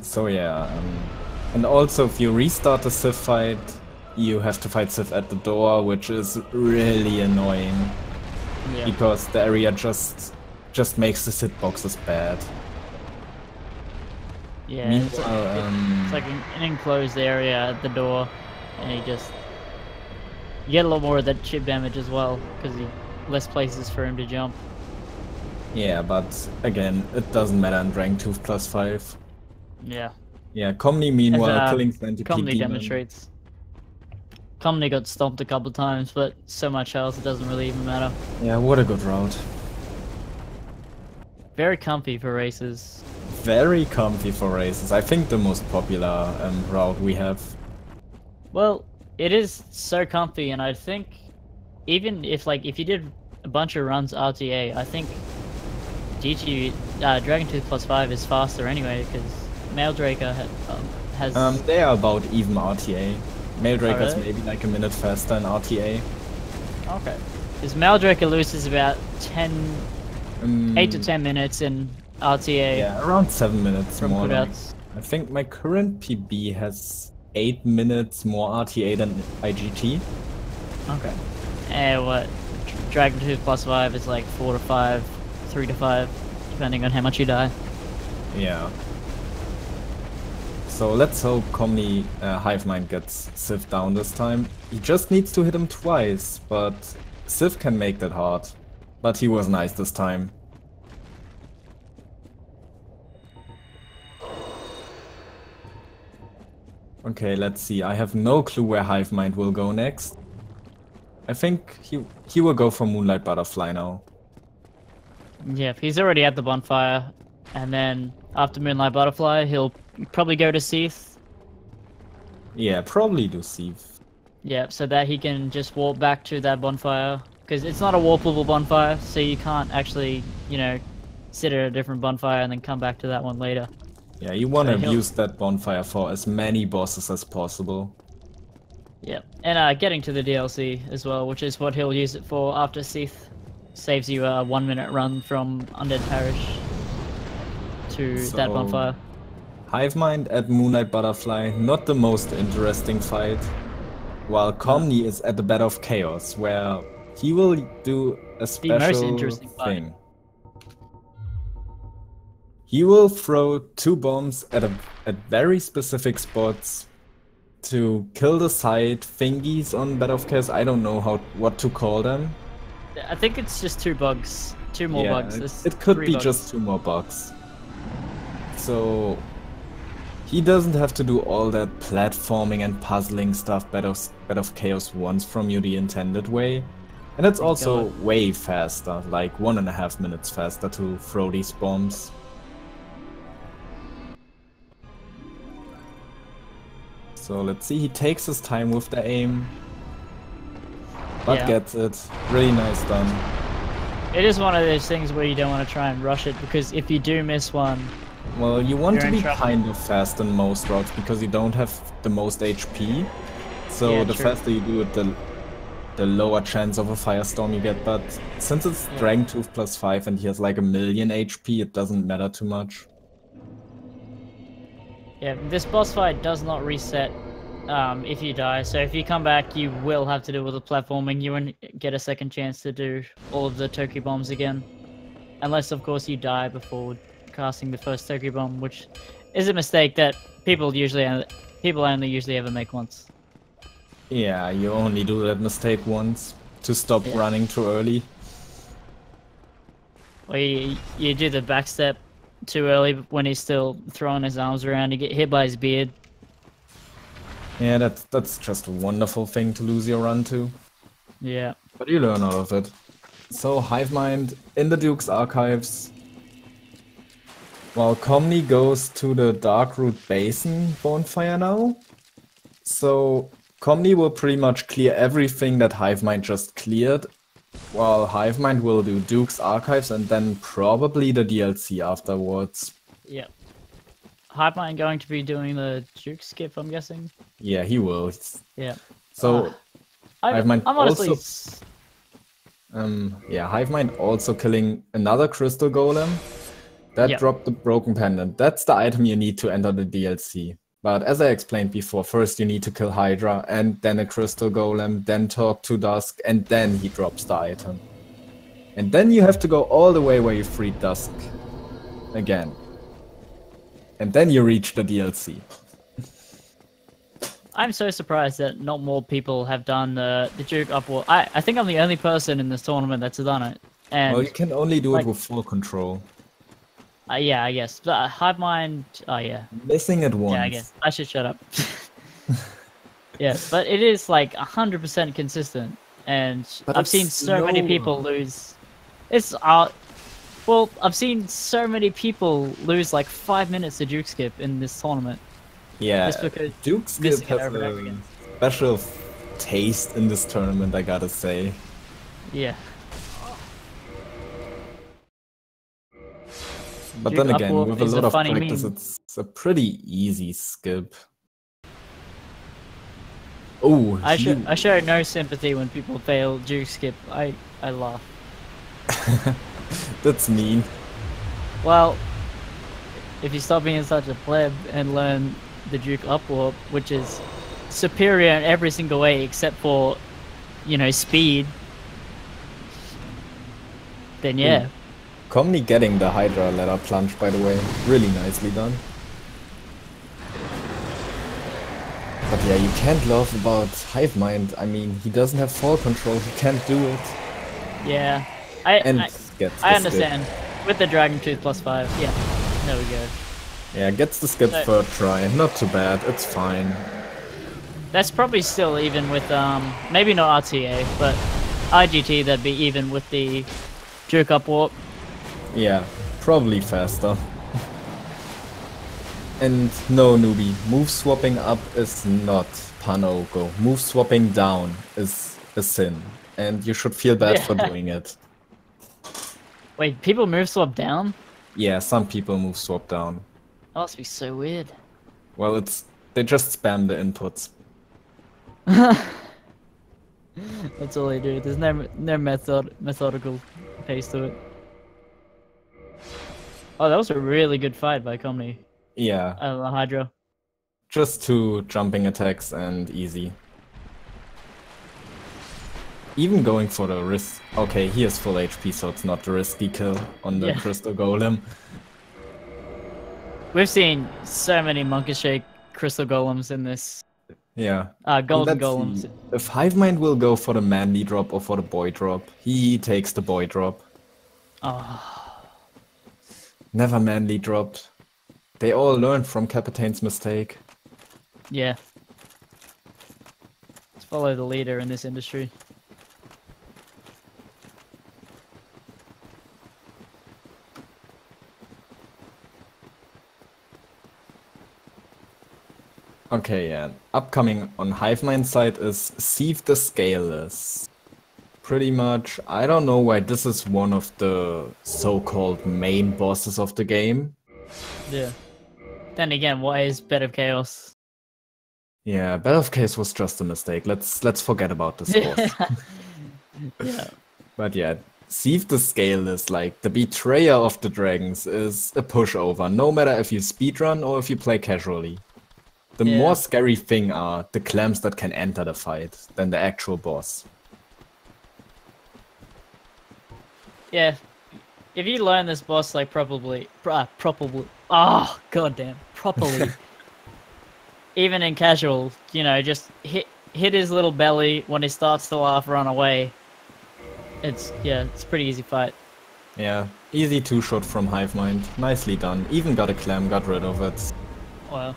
So yeah, and also if you restart the Sif fight, you have to fight Sif at the door, which is really annoying. Yeah. Because the area just makes the hitboxes bad. Yeah, it's like an enclosed area at the door, and you get a lot more of that chip damage as well, because less places for him to jump. Yeah, but again, it doesn't matter in Dragon Tooth plus 5. Yeah. Yeah, Komny meanwhile killing Centipede Komny demonstrates. Komny got stomped a couple times, but so much health it doesn't really even matter. Yeah, what a good route. Very comfy for races. Very comfy for races. I think the most popular route we have. Well, it is so comfy, and I think even if you did a bunch of runs RTA, I think DG Dragon Tooth +5 is faster anyway because Male Draker has. They are about even RTA. Male Draker's really? maybe like a minute faster in RTA. Okay. Because Male Draker loses about 8 to 10 minutes in RTA. Yeah, around 7 minutes from more. coolouts. I think my current PB has 8 minutes more RTA than IGT. Okay. And what? Dragon Tooth +5 is like 4 to 5, 3 to 5, depending on how much you die. Yeah. So let's hope Komny Hivemind gets Sif down this time. He just needs to hit him twice, but Sif can make that hard. But he was nice this time. Okay, let's see. I have no clue where Hivemind will go next. I think he will go for Moonlight Butterfly now. Yeah, he's already at the bonfire, and then after Moonlight Butterfly, he'll probably go to Seath. Yeah, probably do Seath. Yeah, so that he can just walk back to that bonfire, because it's not a warpable bonfire, so you can't actually, you know, sit at a different bonfire and then come back to that one later. Yeah, you want to So use that bonfire for as many bosses as possible. Yeah, and getting to the DLC as well, which is what he'll use it for after Seath. Saves you a 1 minute run from Undead Parish to that bonfire. Hivemind at Moonlight Butterfly, not the most interesting fight. While Komny is at the Bed of Chaos, where he will do a special most interesting fight. thing. He will throw 2 bombs at very specific spots to kill the side thingies on Bed of Chaos. I don't know what to call them. I think it's just 2 bugs. 2 more bugs. It could 3 be bugs. just 2 more bugs. So he doesn't have to do all that platforming and puzzling stuff Bed of Chaos wants from you the intended way. And it's also way faster, like 1.5 minutes faster to throw these bombs. So let's see, he takes his time with the aim, but gets it. Really nice done. It is one of those things where you don't want to try and rush it, because if you do miss one... Well, you want to be kind of fast in most routes, because you don't have the most HP. So the faster you do it, the lower chance of a firestorm you get. But since it's Dragon Tooth +5 and he has like 1,000,000 HP, it doesn't matter too much. Yeah, this boss fight does not reset if you die, so if you come back you will have to do all the platforming. You won't get a second chance to do all of the Toki bombs again. Unless of course you die before casting the first Toki bomb, which is a mistake that people only usually ever make once. Yeah, you only do that mistake once to stop running too early. Or you do the backstep too early when he's still throwing his arms around, you get hit by his beard. Yeah, that's just a wonderful thing to lose your run to. Yeah. But you learn out of it. So Hivemind in the Duke's Archives. While Komny goes to the Darkroot Basin bonfire now. So Komny will pretty much clear everything that Hivemind just cleared. While Hivemind will do Duke's Archives and then probably the DLC afterwards. Yep. Hivemind going to be doing the Duke skip, I'm guessing? Yeah, he will. Yeah. So Hivemind I'm honestly... also... yeah, Hivemind also killing another Crystal Golem. That dropped the Broken Pendant. That's the item you need to enter the DLC. But as I explained before, first you need to kill Hydra, and then a Crystal Golem, then talk to Dusk, and then he drops the item. And then you have to go all the way where you freed Dusk again. And then you reach the DLC. I'm so surprised that not more people have done the Duke Upward. I think I'm the only person in this tournament that's done it. And well, you can only do it with full control. Yeah, I guess. But Hivemind, yeah. Missing it once. Yeah, I guess. I should shut up. Yeah, but it is like 100% consistent. And I've seen so many people lose. It's, well, I've seen so many people lose like 5 minutes to Duke Skip in this tournament. Yeah, just because Duke Skip has a special taste in this tournament, I gotta say. Yeah. But Duke then again, Upwarp with a is lot a of funny practice, meme. it's a pretty easy skip. Oh, I show no sympathy when people fail Duke skip. I laugh. That's mean. Well, if you stop being such a pleb and learn the Duke Upwarp, which is superior in every single way except for, you know, speed, then yeah. Ooh. Komny getting the Hydra ladder plunge, by the way. Really nicely done. But yeah, you can't laugh about hivemind. I mean, he doesn't have fall control, he can't do it. Yeah. And I gets the understand. With the Dragon Tooth +5, yeah. There we go. Yeah, gets the skip So, third try. Not too bad, it's fine. that's probably still even with, maybe not RTA, but IGT, that'd be even with the Duke Upwarp. Yeah, probably faster. And no, newbie, move swapping up is not Panoko. Move swapping down is a sin. And you should feel bad for doing it. Wait, people move swap down? Yeah, some people move swap down. That must be so weird. Well, they just spam the inputs. That's all they do. There's no methodical pace to it. Oh, that was a really good fight by Komny. Yeah. Hydra. Just two jumping attacks and easy. Even going for the risk. Okay, he has full HP, so it's not the risky kill on the Crystal Golem. We've seen so many Monkey Shake Crystal Golems in this. Yeah. Golden Golems. If Hivemind will go for the Manly drop or for the Boy drop, he takes the Boy drop. Oh. Never Manly dropped. They all learned from Capitane's mistake. Yeah. Let's follow the leader in this industry. Okay, yeah. Upcoming on Hivemind side is Sieve the Scaleless. Pretty much, I don't know why this is one of the so-called main bosses of the game. Yeah. Then again, why is Bed of Chaos? Yeah, Bell of Case was just a mistake. Let's forget about this boss. Yeah. But yeah, Sieve the Scaleless, like the betrayer of the dragons, is a pushover, no matter if you speedrun or if you play casually. The more scary thing are the clams that can enter the fight than the actual boss. Yeah. If you learn this boss like properly, properly, even in casual, you know, just hit his little belly when he starts to laugh, run away. It's pretty easy fight. Yeah, easy two-shot from Hivemind. Nicely done. Even got a clam, got rid of it. Wow.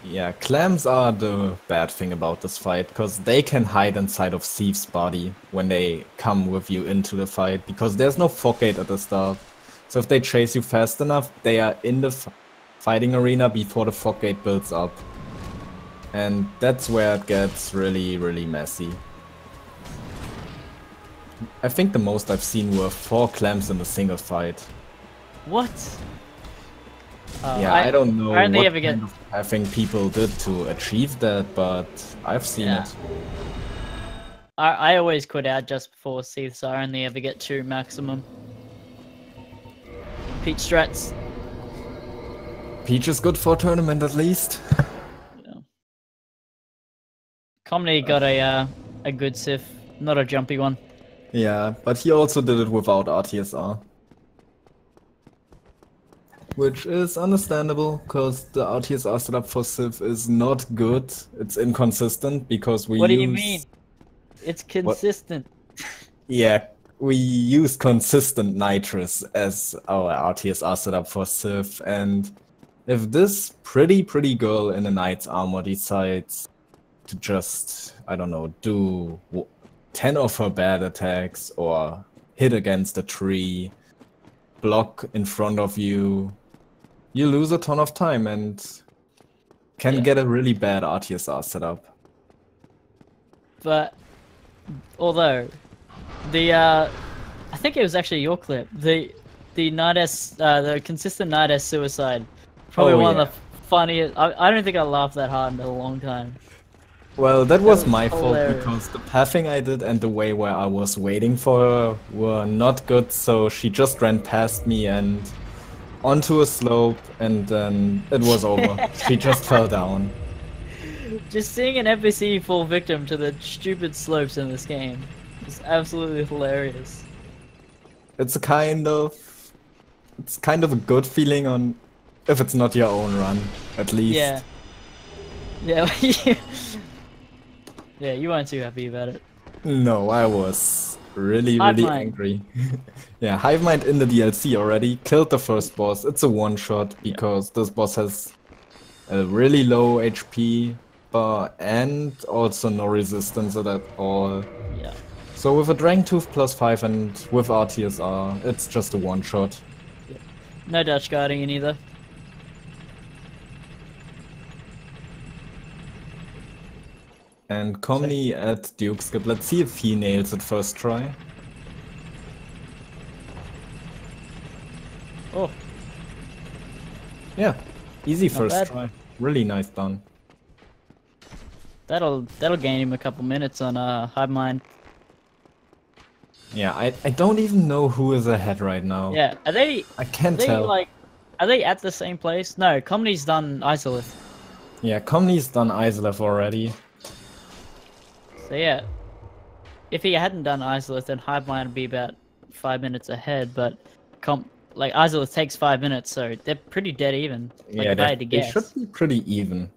Yeah, clams are the bad thing about this fight, because they can hide inside of Sieve's body when they come with you into the fight, because there's no fog gate at the start. So if they chase you fast enough, they are in the fighting arena before the fog gate builds up. And that's where it gets really, really messy. I think the most I've seen were 4 clams in a single fight. What? Yeah, I don't know I only what ever get... kind of pathing people did to achieve that, but I've seen it. I always quit out just before Seath, so I only ever get 2 maximum. Peach strats. Peach is good for a tournament at least. Yeah. Komny got a good Sif, not a jumpy one. Yeah, but he also did it without RTSR. Which is understandable, because the RTSR setup for Civ is not good. It's inconsistent, because we What do you mean? It's consistent. Yeah, we use consistent nitrous as our RTSR setup for Civ, and if this pretty girl in a knight's armor decides to just, I don't know, do 10 of her bad attacks, or hit against a tree, block in front of you, you lose a ton of time and can get a really bad RTSR setup. But although the I think it was actually your clip. The night S the consistent night S suicide. Probably one of the funniest. I don't think I laughed that hard in a long time. Well, that was my fault hilarious. because the pathing I did and the way where I was waiting for her were not good, so she just ran past me and onto a slope, and then it was over. She just fell down. Just seeing an NPC fall victim to the stupid slopes in this game is absolutely hilarious. It's kind of a good feeling on if it's not your own run, at least. Yeah. Yeah. Yeah, you weren't too happy about it. No, I was really Hivemind. angry. Yeah, Hivemind in the DLC already killed the first boss. It's a one-shot because this boss has a really low HP and also no resistance at all. Yeah. So with a Dragon Tooth +5 and with RTSR, it's just a one-shot. No Dutch guarding in either. And Komny at Duke Skip. Let's see if he nails it first try. Oh. Yeah, easy Not first bad. try. Really nice done. That'll gain him a couple minutes on hivemind. Yeah, I don't even know who is ahead right now. Yeah. I can't tell. Like, are they at the same place? No, Komny's done Isolith. Yeah, Komny's done Isolith already. So yeah, if he hadn't done Isolith, then hivemind would be about 5 minutes ahead. But like Isolith takes 5 minutes, so they're pretty dead even. Like, Yeah, if I had to they guess. should be pretty even.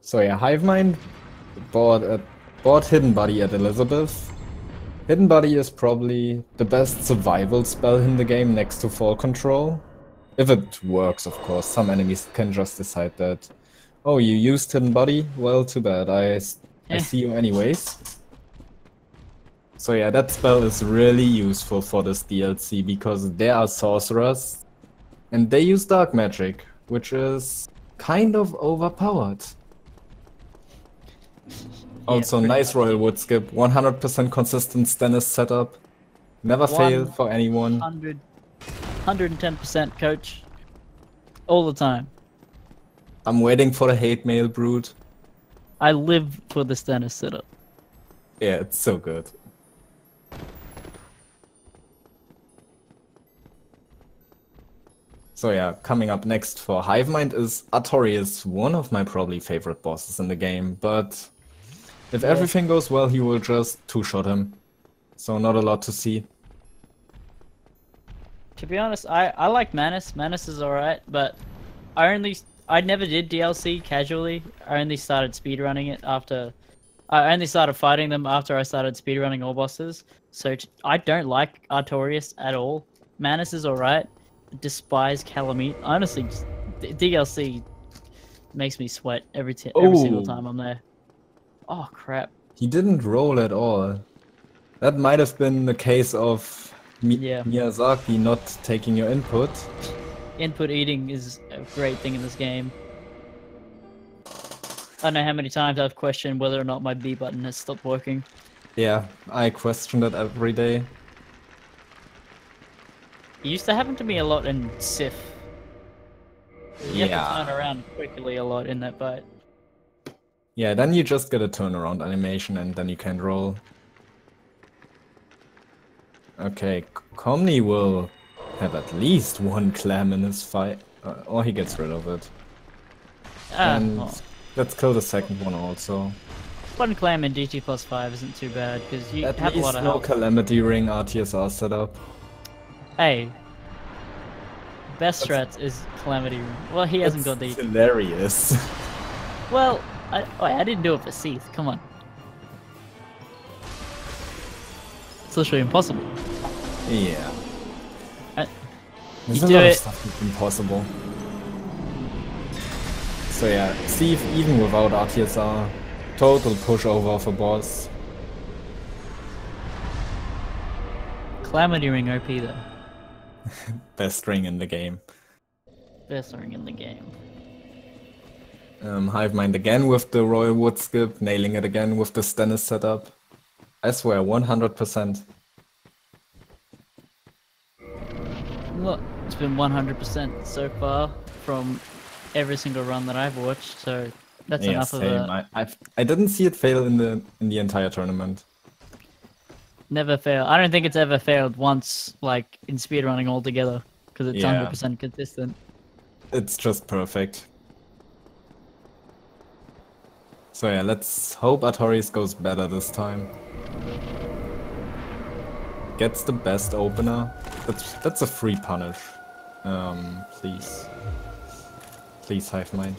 So yeah, Hivemind bought Hidden Body at Elizabeth. Hidden Body is probably the best survival spell in the game next to Fall Control. If it works, of course. Some enemies can just decide that, oh, you used Hidden Body? Well, too bad. I see you anyways. So yeah, that spell is really useful for this DLC because there are sorcerers and they use dark magic, which is kind of overpowered. Also, nice Royal Wood Skip, 100% consistent Stennis setup. Never fail for anyone. 110% coach. All the time. I'm waiting for the hate mail, Brood. I live for the Stennis setup. Yeah, it's so good. So yeah, coming up next for Hivemind is Artorias, one of my probably favorite bosses in the game, but if everything goes well, he will just two-shot him. So not a lot to see. To be honest, I like Manus. Manus is alright, but I never did DLC casually. I only started speedrunning it after... I only started fighting them after I started speedrunning all bosses. So I don't like Artorias at all. Manus is alright. Despise Calamite. Honestly, DLC makes me sweat every single time I'm there. Oh crap. He didn't roll at all. That might have been the case of Miyazaki not taking your input. Input eating is a great thing in this game. I don't know how many times I've questioned whether or not my B button has stopped working. Yeah, I question that every day. It used to happen to me a lot in Sif. You have to turn around quickly a lot in that fight. Yeah, then you just get a turnaround animation and then you can roll. Okay, Komny will have at least one clam in his fight, or he gets rid of it. And let's kill the second one also. One clam in DT +5 isn't too bad, because you have a lot of no health. Calamity Ring RTSR setup. Hey. Best strats is Calamity Ring. Well, he hasn't got the... hilarious. Well, I didn't do it for Seath, come on. It's literally impossible. Yeah. There's You a do lot of it. stuff that's impossible. So yeah, Seath, even without RTSR, total pushover of a boss. Calamity Ring OP though. Best ring in the game. Best ring in the game. Hivemind again with the Royal Wood skip, nailing it again with the Stennis setup. I swear, 100%. Look, it's been 100% so far from every single run that I've watched, so that's Yeah, enough same. of a I didn't see it fail in the entire tournament. never fail. I don't think it's ever failed once, like in speedrunning altogether, because it's Yeah. 100% consistent. It's just perfect. So yeah, let's hope Artorias goes better this time. Gets the best opener. That's a free punish. Please. Please, Hivemind.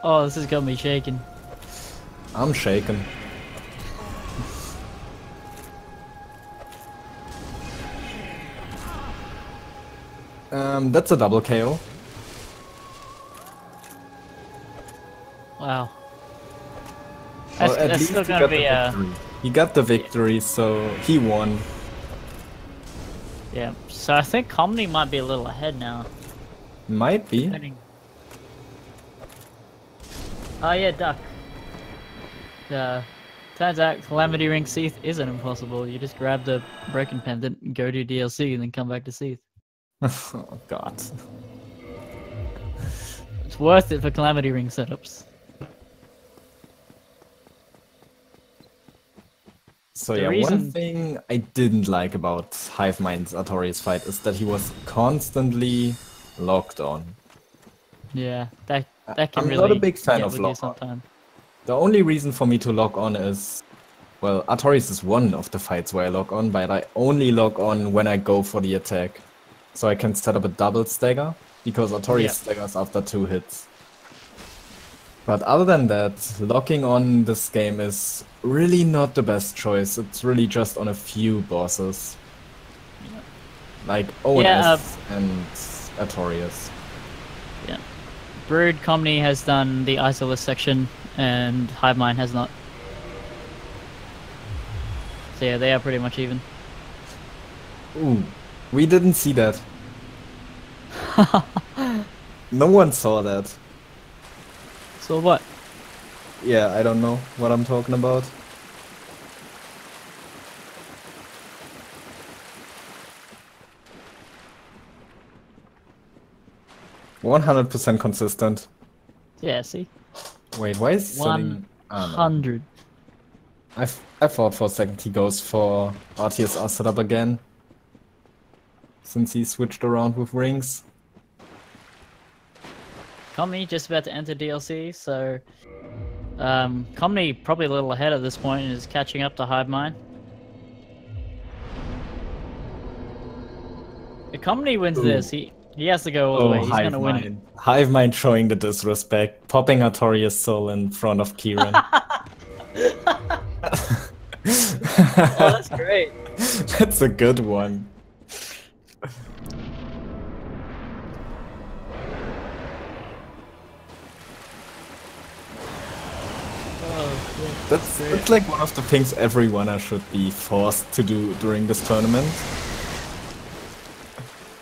Oh, this has got me shaking. I'm shaken. That's a double KO. Wow. Well, That's, at that's least still he gonna got be the victory. He got the victory, so he won. yeah. So I think Komny might be a little ahead now. Might be. Depending. Oh yeah, duck. Turns out Calamity Ring Seath isn't impossible. You just grab the Broken Pendant, go to DLC, and then come back to Seath. Oh god. It's worth it for Calamity Ring setups. So The yeah, one reason- thing I didn't like about Hivemind's Artorias fight is that he was constantly locked on. Yeah, that can I'm really not a big fan get of with you lock on. sometimes. The only reason for me to lock on is, well, Artorias is one of the fights where I lock on, but I only lock on when I go for the attack. So I can set up a double stagger, because Artorias Yeah. staggers after 2 hits. But other than that, locking on this game is really not the best choice. It's really just on a few bosses. Like ONS and Artorias. Yeah. Brood Komny has done the Isolus section, and Hivemind has not. So yeah, they are pretty much even. Ooh, we didn't see that. No one saw that. So what? Yeah, I don't know what I'm talking about. %100% consistent. Yeah, see? Wait, why is he sending... Ah, no. 100. I thought for a second he goes for RTSR setup again. Since he switched around with rings. Komny just about to enter DLC, so Komny probably a little ahead at this point and is catching up to Hivemind. If Komny wins this, he has to go all the way. He's gonna win it. Hivemind showing the disrespect, popping Artorias soul in front of Kieran. Oh, that's great. That's a good one. That's like one of the things every winner should be forced to do during this tournament.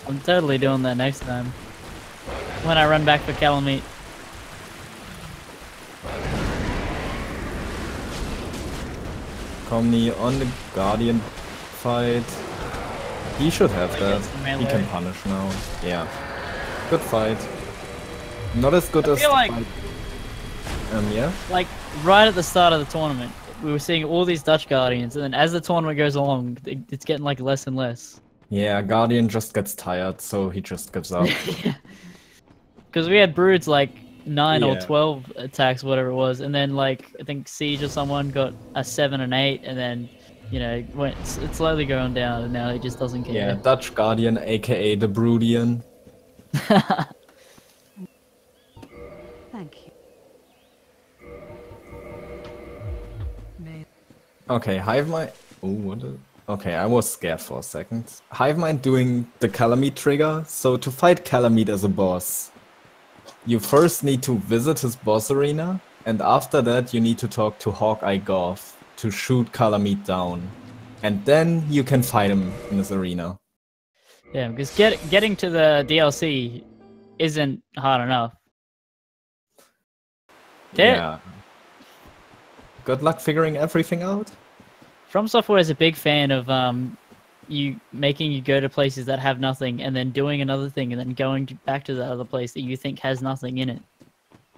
I'm totally doing that next time. When I run back for Calamite. Komny on the Guardian fight. He should have that. He can punish now. Yeah. Good fight. Not as good as feel like- fight. Yeah? Like, right at the start of the tournament, we were seeing all these Dutch Guardians, and then as the tournament goes along, it's getting like less and less. Yeah, Guardian just gets tired, so he just gives up. Because we had Broods like 9 or Yeah. 12 attacks, whatever it was, and then like I think Siege or someone got a 7 and 8, and then it's slowly going down, and now he just doesn't care. Yeah, Dutch Guardian, aka the Broodian. Thank you. Okay, Hivemind. Oh, what? Okay, I was scared for a second. Hivemind doing the Calamite trigger. So to fight Calamite as a boss, you first need to visit his boss arena, and after that you need to talk to Hawkeye Goth to shoot Calamite down. And then you can fight him in his arena. Yeah, because getting to the DLC isn't hard enough. Yeah. Good luck figuring everything out. From Software is a big fan of making you go to places that have nothing and then doing another thing and then going back to the other place that you think has nothing in it.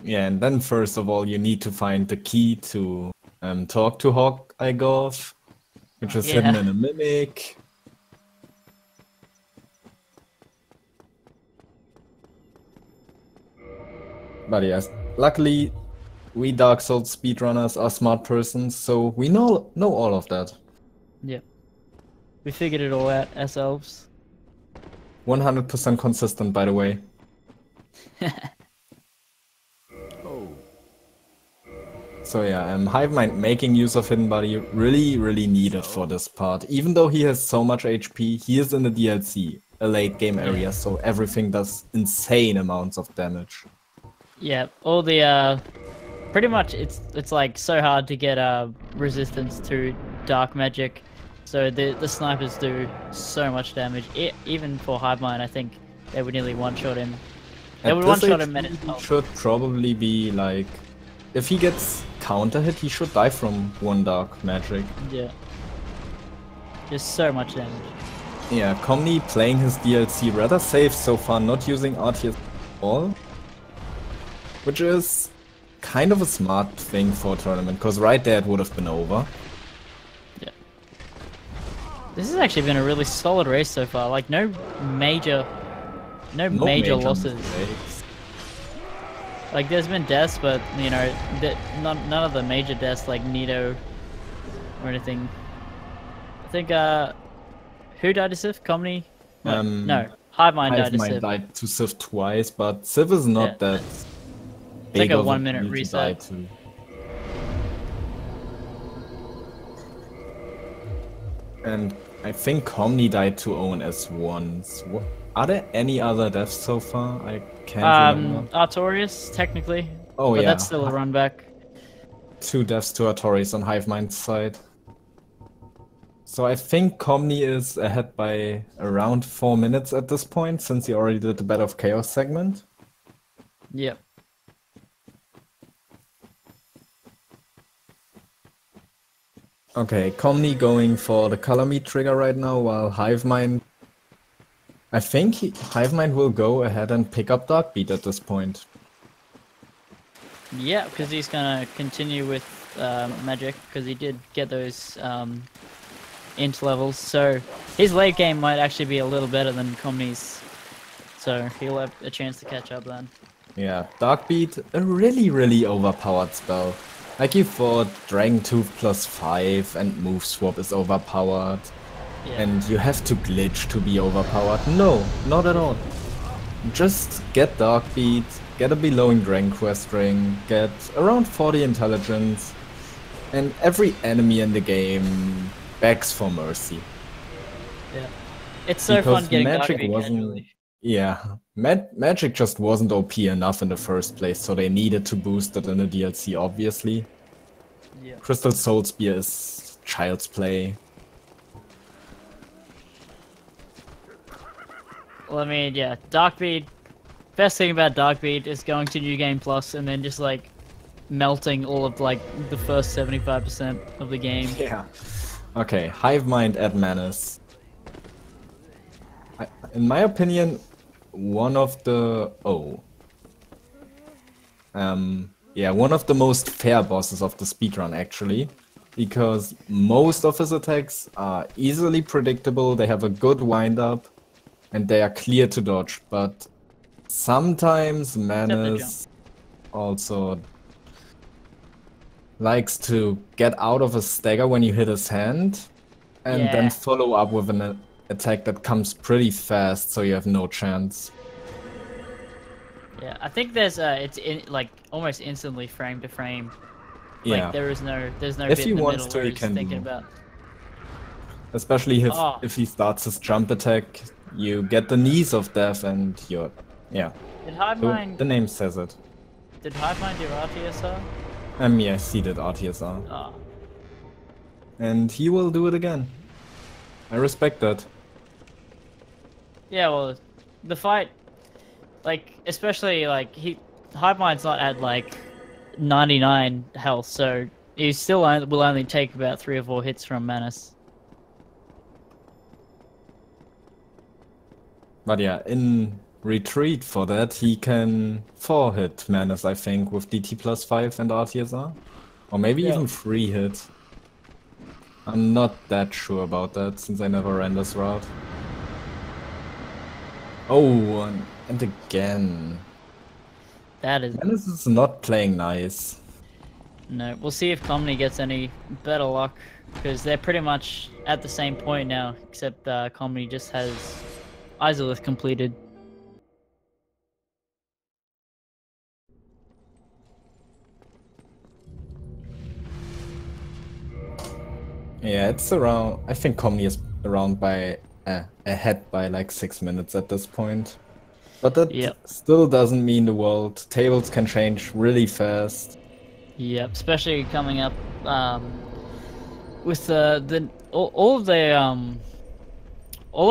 Yeah, and then first of all, you need to find the key to talk to Hawkeye Goth, which is hidden in a mimic. But yes, luckily, we Dark Souls speedrunners are smart persons, so we know all of that. Yeah. We figured it all out ourselves. 100% consistent, by the way. So yeah, Hivemind making use of Hidden Body really needed for this part. Even though he has so much HP, he is in the DLC, a late game area, so everything does insane amounts of damage. Yeah, all the pretty much it's like so hard to get resistance to dark magic. So the snipers do so much damage. Even for Hivemind, I think they would nearly one-shot him. They would one-shot him and it should probably be like, if he gets counter hit, he should die from one dark magic. Yeah. Just so much damage. Yeah, Komny playing his DLC rather safe so far, not using RTS at all. Which is kind of a smart thing for a tournament, because right there it would have been over. Yeah. This has actually been a really solid race so far. Like no major losses. Mistakes. Like there's been deaths, but you know, none of the major deaths like Nito or anything. I think who died to Sif? Komny? No, Hivemind died to Sif. Hivemind died to Sif twice, but Sif is not that. It's like a 1 minute reset. And I think Komny died to Owen as once. Are there any other deaths so far? I can't remember. Artorias, technically. Oh but yeah. That's still a run back. 2 deaths to Artorias on Hivemind's side. So I think Komny is ahead by around 4 minutes at this point, since he already did the Bed of Chaos segment. Yep. Okay, Komny going for the color meat trigger right now, while Hivemind... I think Hivemind will go ahead and pick up Darkbeat at this point. Yeah, because he's gonna continue with magic, because he did get those int levels, so his late game might actually be a little better than Komny's, so he'll have a chance to catch up then. Yeah, Darkbeat, a really overpowered spell. Like you thought, Dragon Tooth +5 and Move Swap is overpowered. Yeah. And you have to glitch to be overpowered. No, not at all. Just get Darkbeat, get a Belowing Dragon Quest ring, get around 40 intelligence, and every enemy in the game begs for mercy. Yeah. It's so fun getting Darkbeat casually. Yeah, Magic just wasn't OP enough in the first place, so they needed to boost it in the DLC, obviously. Yeah. Crystal Soul Spear is child's play. Well, I mean, yeah, Darkbeat. Best thing about Darkbeat is going to New Game Plus and then just like melting all of like the first 75% of the game. Yeah. Okay, Hivemind at Menace. In my opinion, one of the one of the most fair bosses of the speedrun actually, because most of his attacks are easily predictable, they have a good wind-up, and they are clear to dodge, but sometimes Menace also likes to get out of a stagger when you hit his hand, and then follow up with an attack that comes pretty fast, so you have no chance. Yeah, I think there's it's like almost instantly frame to frame. Like Yeah. there's no If bit he in the wants middle to, where he he's can thinking do. about. Especially if he starts his jump attack, you get the knees of death and you're... Yeah. Did So Hivemind? the name says it. Did Hivemind do RTSR? Yes, he did RTSR. Oh. And he will do it again. I respect that. Yeah, well, the fight, like, especially, like, Hivemind's not at, like, 99 health, so he still will only take about 3 or 4 hits from Manus. But yeah, in retreat for that, he can 4-hit Manus, I think, with DT +5 and RTSR. Or maybe Yeah. even 3-hit. I'm not that sure about that, since I never ran this route. Oh, and again. That is... Manus is not playing nice. No, we'll see if Komny gets any better luck, because they're pretty much at the same point now, except Komny just has Izolith completed. Yeah, it's around. I think Komny is around by ahead by like 6 minutes at this point. But that Yep. still doesn't mean the world. Tables can change really fast. Yep, especially coming up with all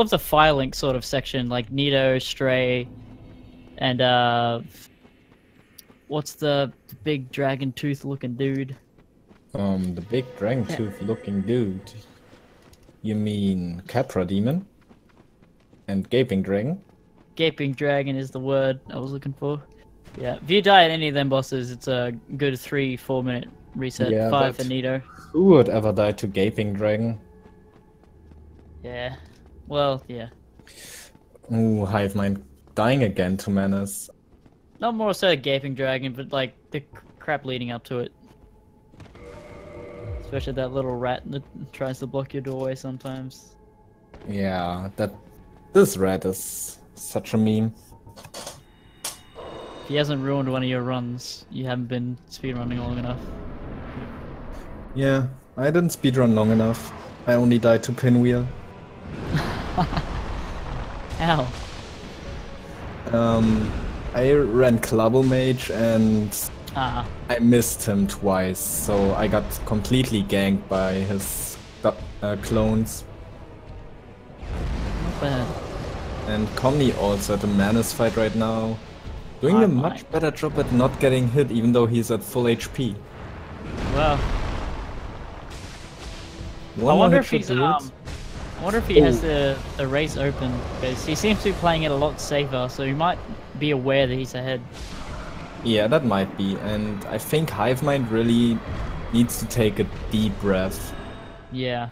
of the fire link sort of section, like Nito, Stray, and what's the big dragon tooth looking dude? The big dragon tooth looking dude. You mean Capra Demon? And Gaping Dragon? Gaping dragon is the word I was looking for. Yeah, if you die at any of them bosses, it's a good 3-4 minute reset. Yeah, 5 for but Nito. who would ever die to Gaping Dragon? Yeah. Well, yeah. Ooh, Hivemind dying again to Menace. Not more so Gaping Dragon, but like the crap leading up to it. Especially that little rat that tries to block your doorway sometimes. Yeah, this rat is such a meme. If he hasn't ruined one of your runs, you haven't been speedrunning long enough. Yeah, I didn't speedrun long enough. I only died to Pinwheel. Ow. I ran Clubble Mage and Ah. I missed him twice, so I got completely ganked by his clones. Not bad. And Komny also at the Manus fight right now. Doing a much better job at not getting hit, even though he's at full HP. Well, One I wonder more if hit he's should do it. I wonder if he has the race open, because he seems to be playing it a lot safer, so he might be aware that he's ahead. Yeah, that might be, and I think Hivemind really needs to take a deep breath. Yeah.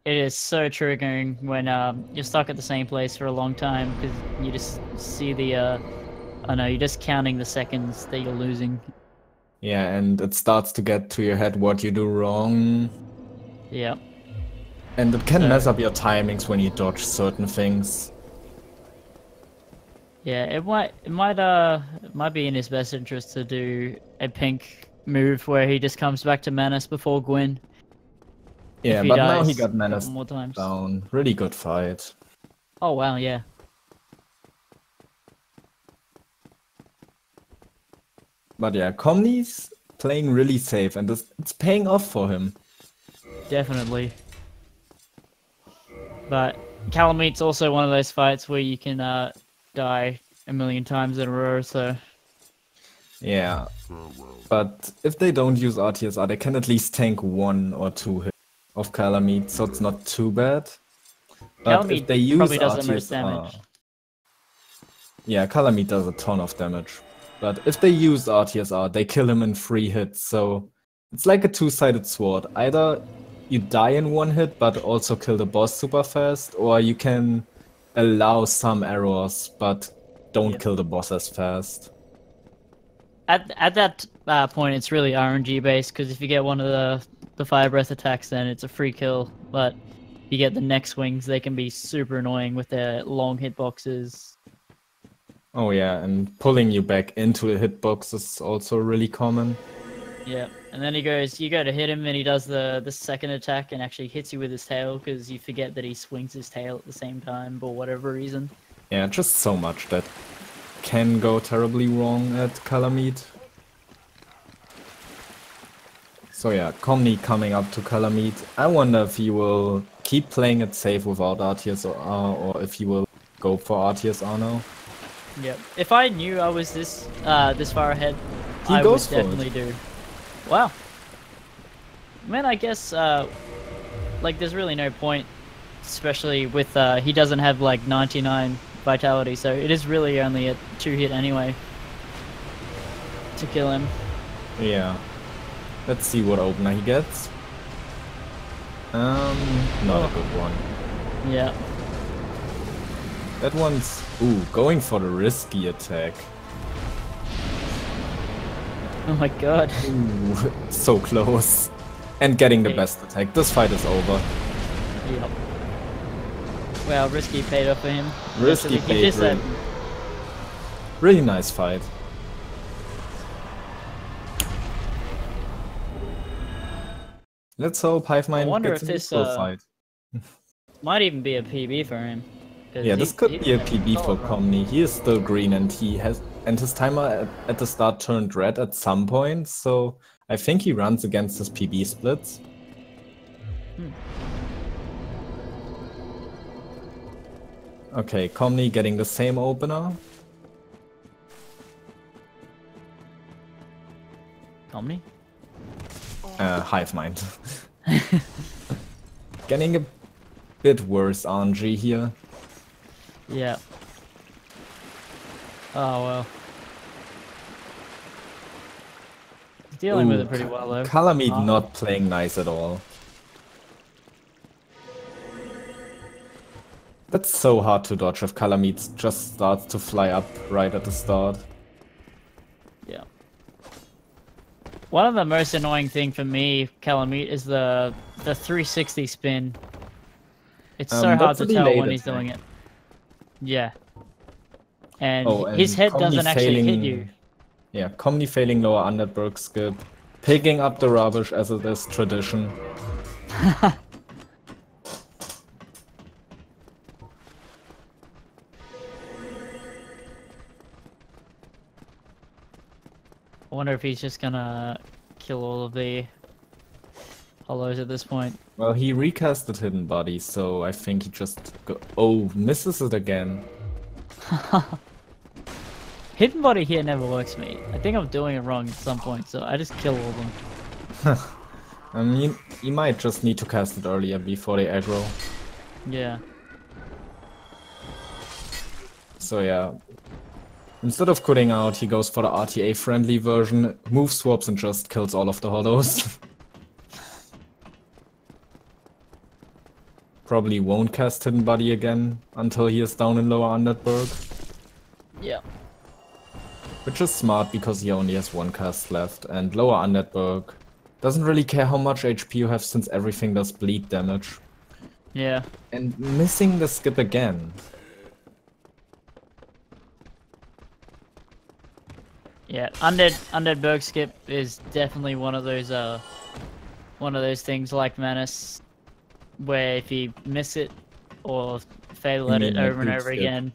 It is so triggering when you're stuck at the same place for a long time, because you just see the, I know, you're just counting the seconds that you're losing. Yeah, and it starts to get to your head what you do wrong. Yeah. And it can mess up your timings when you dodge certain things. Yeah, it might be in his best interest to do a pink move where he just comes back to Manus before Gwyn. Yeah, but now he got Manus more times. down. Really good fight. Oh wow, yeah. But yeah, Komny's playing really safe and it's paying off for him. Definitely. But Calamete's also one of those fights where you can die a million times in a row, so... Yeah. But if they don't use RTSR, they can at least tank 1 or 2 hits of Calamite, so it's not too bad. But Calamite if they use probably does RTSR, the most damage. Yeah, Calamite does a ton of damage. But if they use RTSR, they kill him in 3 hits, so it's like a two-sided sword. Either you die in 1 hit, but also kill the boss super fast, or you can allow some errors, but don't kill the boss as fast. At that point, it's really RNG based, because if you get one of the fire breath attacks, then it's a free kill. But if you get the next wings, they can be super annoying with their long hitboxes. Oh yeah, and pulling you back into a hitbox is also really common. Yeah, and then you go to hit him, and he does the second attack and actually hits you with his tail, because you forget that he swings his tail at the same time for whatever reason. Yeah, just so much that can go terribly wrong at Calamite. So yeah, Komny coming up to Calamite. I wonder if he will keep playing it safe without RTSR, or if you will go for RTSR now. Yep. If I knew I was this far ahead, He I would goes for it. definitely do. Wow. Man, I guess like there's really no point, especially with he doesn't have like 99 vitality, so it is really only a 2-hit anyway to kill him. Yeah. Let's see what opener he gets. Not a good one. Yeah. That one's going for the risky attack. Oh my god. Ooh, so close. And getting the best attack. This fight is over. Yep. Wow, risky paid off for him. Risky He paid, just really. Really nice fight. Let's hope hivemind gets an equal fight. might even be a PB for him. Yeah, this could be a PB for Komny. He is still green and his timer at the start turned red at some point, so I think he runs against his PB splits. Okay, Komny getting the same opener. Komny? Hivemind. Getting a bit worse RNG here. Yeah. Oh well. He's dealing with it pretty well though. Calamite not playing nice at all. That's so hard to dodge if Calamite just starts to fly up right at the start. Yeah. One of the most annoying thing for me, Calamite, is the 360 spin. It's so hard to tell when he's doing it. Yeah. And his head doesn't actually hit you. Yeah, Komny failing lower Underberg skip. Picking up the rubbish as it is tradition. I wonder if he's just gonna kill all of the hollows at this point. Well, he recasted Hidden Body, so I think he just misses it again. Hidden Body here never works for me. I think I'm doing it wrong at some point, so I just kill all of them. I mean, you might just need to cast it earlier before they aggro. Yeah. So yeah. Instead of cutting out, he goes for the RTA friendly version, move swaps and just kills all of the hollows. Probably won't cast Hidden Body again until he is down in lower Underberg. Yeah. Which is smart because he only has one cast left, and lower Underberg doesn't really care how much HP you have since everything does bleed damage. Yeah. And missing the skip again. Yeah, undead Berg skip is definitely one of those things like Manus, where if you miss it or fail at it over and over again.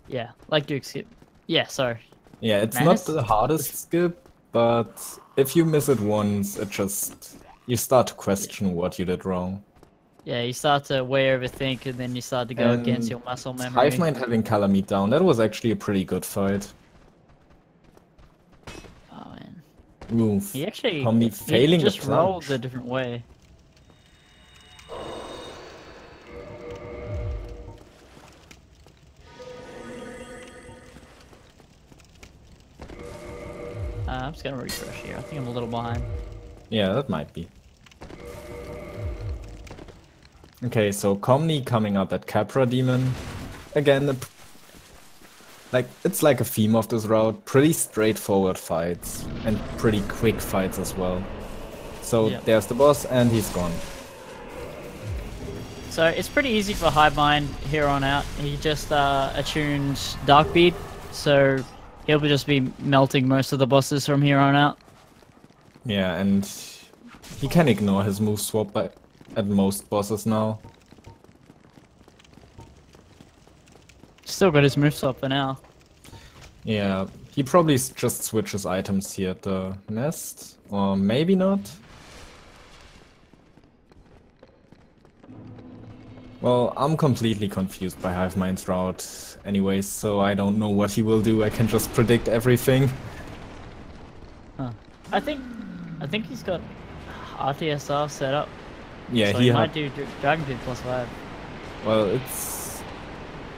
Yeah, like Duke skip. Yeah, sorry. Yeah, it's Manus? not the hardest skip, but if you miss it once, you start to question what you did wrong. Yeah, you start to way overthink and then you start to go against your muscle memory. Hivemind having Calamite down, that was actually a pretty good fight. Oh man. Oof. He actually Komny failing just the rolled plunge. a different way. I'm just gonna refresh here. I think I'm a little behind. Yeah, that might be. Okay, so Komny coming up at Capra Demon. Again, it's like a theme of this route. Pretty straightforward fights and pretty quick fights as well. So there's the boss and he's gone. So it's pretty easy for Hivemind here on out. He just attuned Darkbeat, so he'll just be melting most of the bosses from here on out. Yeah, and he can ignore his move swap at most bosses now. Still got his moveset for now. Yeah, he probably just switches items here at the nest, or maybe not. Well, I'm completely confused by Hivemind's route anyways, so I don't know what he will do. I can just predict everything. Huh. I think he's got RTSR set up. Yeah, so he might do Dragon Pit +5. Well,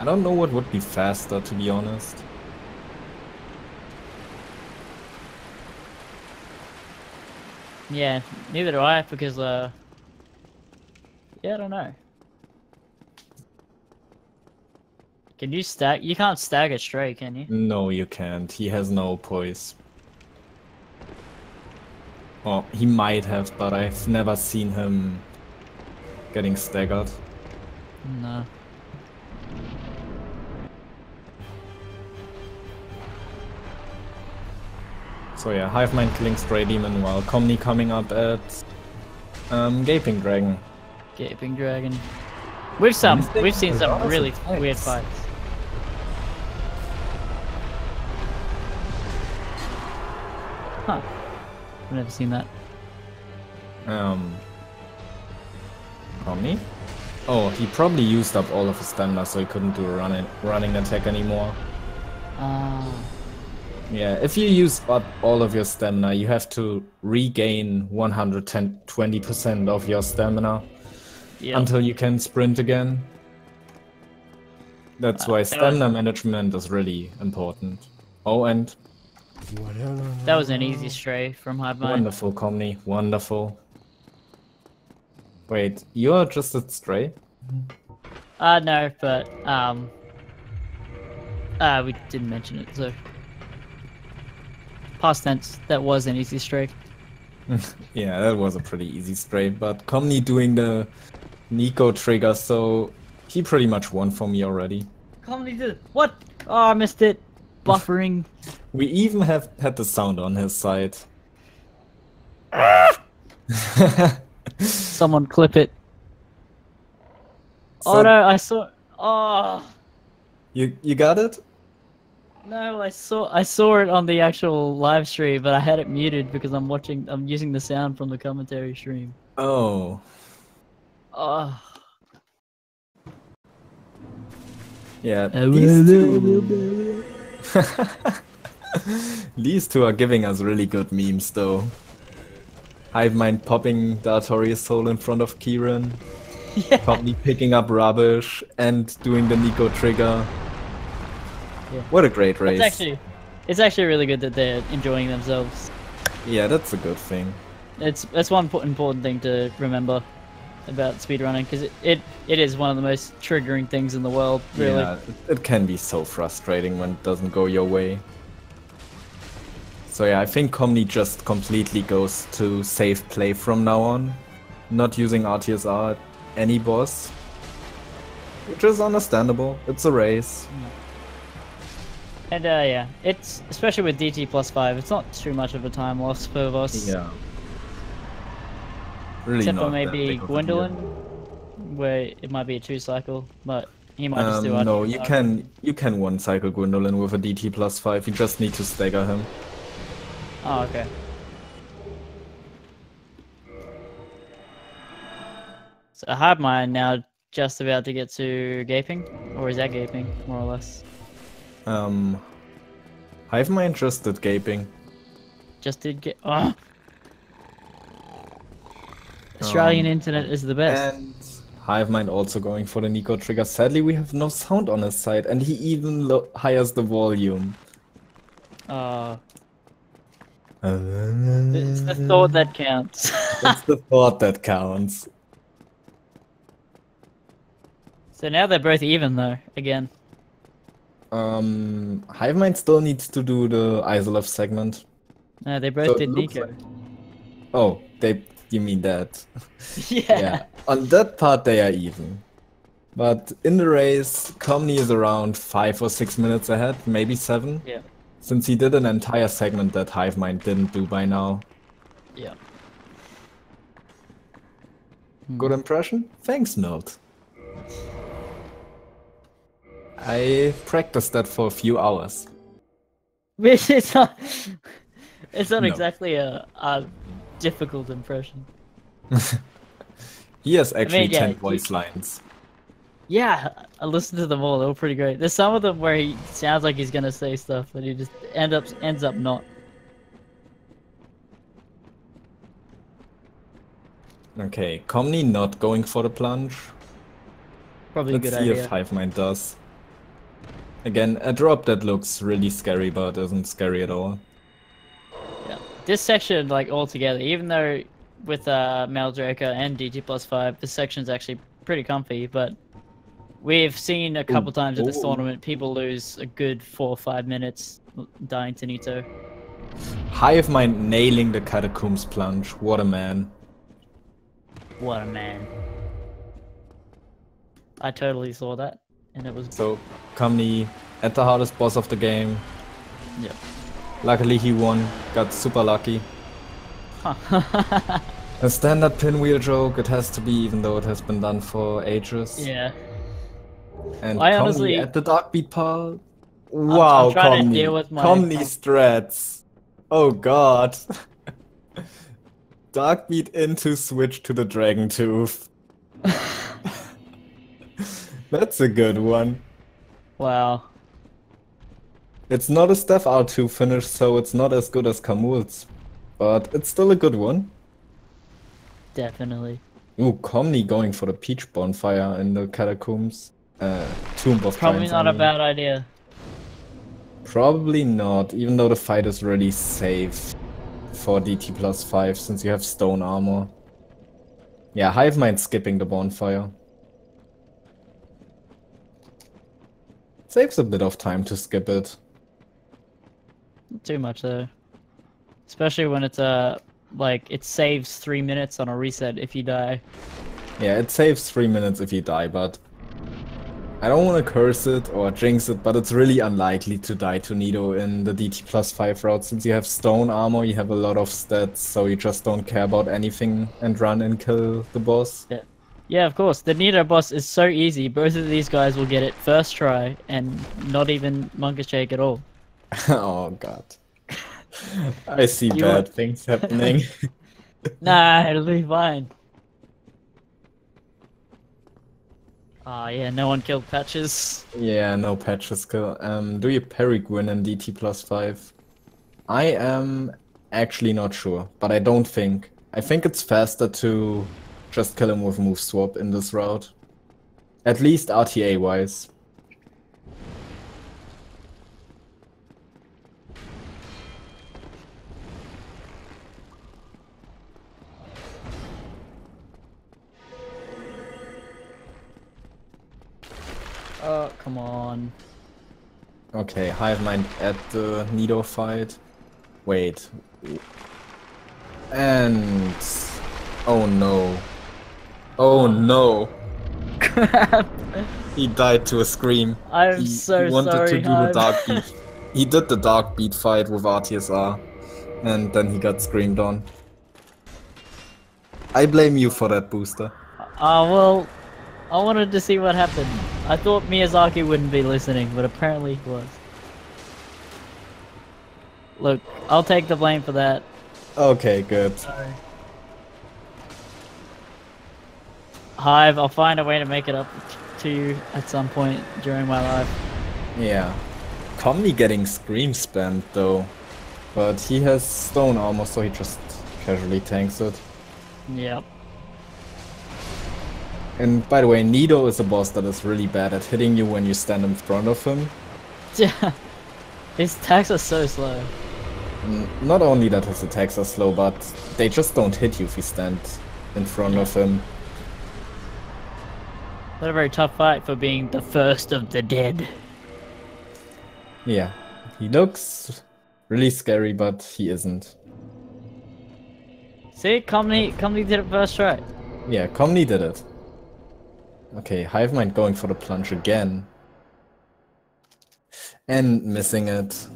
I don't know what would be faster, to be honest. Yeah, neither do I, because yeah, I don't know. Can you stack? You can't stagger straight, can you? No, you can't. He has no poise. Well, he might have, but I've never seen him getting staggered. No. So yeah, Hivemind killing Stray Demon while Komny coming up at Gaping Dragon. Gaping Dragon. We've seen some really weird fights. Huh. I've never seen that. Komny? Oh, he probably used up all of his stamina, so he couldn't do a running attack anymore. Yeah, if you use up all of your stamina, you have to regain 120% of your stamina until you can sprint again. That's why stamina management is really important. Oh, and that was an easy stray from Hivemind. wonderful, Komny, wonderful. Wait, you're just a stray? No, but we didn't mention it, so past tense. That was an easy stray. Yeah, that was a pretty easy stray, but Komny doing the Nico trigger, so he pretty much won for me already. Komny did it. What? Oh, I missed it. Buffering. We even have had the sound on his side. Someone clip it. So oh no, I saw. Oh you got it? no, I saw it on the actual live stream, but I had it muted because I'm using the sound from the commentary stream. Oh. Oh. Yeah, these two... these two are giving us really good memes though. Hivemind popping the Artorias soul in front of Kieran. Yeah. Komny picking up rubbish and doing the Nico trigger. Yeah. What a great race. It's actually really good that they're enjoying themselves. Yeah, that's a good thing. That's one important thing to remember about speedrunning, because it is one of the most triggering things in the world, really. Yeah, it can be so frustrating when it doesn't go your way. So yeah, I think Komny just completely goes to safe play from now on. Not using RTSR at any boss. Which is understandable, it's a race. And yeah, it's, especially with DT +5, it's not too much of a time loss per boss. Yeah. Really Except not for that maybe big of a Gwendolyn, deal. where it might be a 2-cycle, but he might just do no, you can one cycle Gwendolyn with a DT +5, you just need to stagger him. Oh, okay. So Hivemind now just about to get to Gaping, or is that Gaping, more or less? Hivemind just did Gaping. Just did get. Oh. Australian internet is the best. And Hivemind also going for the Nico trigger. Sadly, we have no sound on his side, and he even hires the volume. It's the thought that counts. It's the thought that counts. So now they're both even though, again. Hivemind still needs to do the Isolef segment. No, they both So it did looks Nico. like- Oh, you mean that? Yeah. On that part they are even. But in the race, Komny is around 5 or 6 minutes ahead, maybe 7. Yeah. Since he did an entire segment that Hivemind didn't do by now. Yeah. Good impression? Thanks, Note. I practiced that for a few hours. Which it's not No. exactly a difficult impression. He has actually yeah, 10 voice lines. Yeah, I listened to them all. They were pretty great. There's some of them where he sounds like he's gonna say stuff, but he just ends up not. Okay, Komny not going for the plunge. Probably a Let's good see idea. if hivemind does. Again, a drop that looks really scary, but isn't scary at all. Yeah, this section, like altogether, even though with Maldraka and DT+5, this section's actually pretty comfy, but we've seen a couple times at this tournament people lose a good 4 or 5 minutes dying to Nito. Hivemind nailing the Catacombs plunge. What a man. What a man. I totally saw that, and it was... So, Komny at the hardest boss of the game. Yep. Luckily he won. Got super lucky. Huh. A standard pinwheel joke, it has to be, even though it has been done for ages. Yeah. And I Komny honestly... at the dark beat pile. Wow, I'm trying Komny. to deal with my... Komny strats. Oh god. Dark beat into switch to the Dragon Tooth. That's a good one. Wow. It's not a Steph R2 finish, so it's not as good as Kamul's. But it's still a good one. Definitely. Ooh, Komny going for the Peach Bonfire in the Catacombs. Tomb of Probably Giants, not I a mean. bad idea. Probably not, even though the fight is really safe for DT+5 since you have stone armor. Yeah, hivemind skipping the bonfire. Saves a bit of time to skip it. Not too much though. Especially when it's like it saves 3 minutes on a reset if you die. Yeah, it saves 3 minutes if you die, but I don't want to curse it or jinx it, but it's really unlikely to die to Nido in the DT+5 route. Since you have stone armor, you have a lot of stats, so you just don't care about anything and run and kill the boss. Yeah. Yeah, of course. The Nido boss is so easy. Both of these guys will get it first try and not even monkish shake at all. Oh god. I see bad things happening. Nah, it'll be fine. Ah, yeah, no one killed Patches. Yeah, no patches kill. Do you parry Gwyn in DT+5? I am actually not sure, but I don't think. I think it's faster to just kill him with move swap in this route. At least RTA wise. Oh, come on. Okay, hivemind at the Nido fight. Wait. And... oh no. Oh no. Crap. He died to a scream. I'm he so wanted sorry, to do the Hive. dark beat. He did the dark beat fight with RTSR. And then he got screamed on. I blame you for that booster. Well, I wanted to see what happened. I thought Miyazaki wouldn't be listening, but apparently he was. Look, I'll take the blame for that. Okay, good. Sorry. Hive, I'll find a way to make it up to you at some point during my life. Yeah. Komny getting scream spammed though. But he has stone armor, so he just casually tanks it. Yep. And by the way, Nido is a boss that is really bad at hitting you when you stand in front of him. Yeah. His attacks are so slow. Not only that his attacks are slow, but they just don't hit you if you stand in front of him. What a very tough fight for being the first of the dead. Yeah, he looks really scary, but he isn't. See, Komny did it first try. Yeah, Komny did it. Okay, hivemind going for the plunge again. And missing it.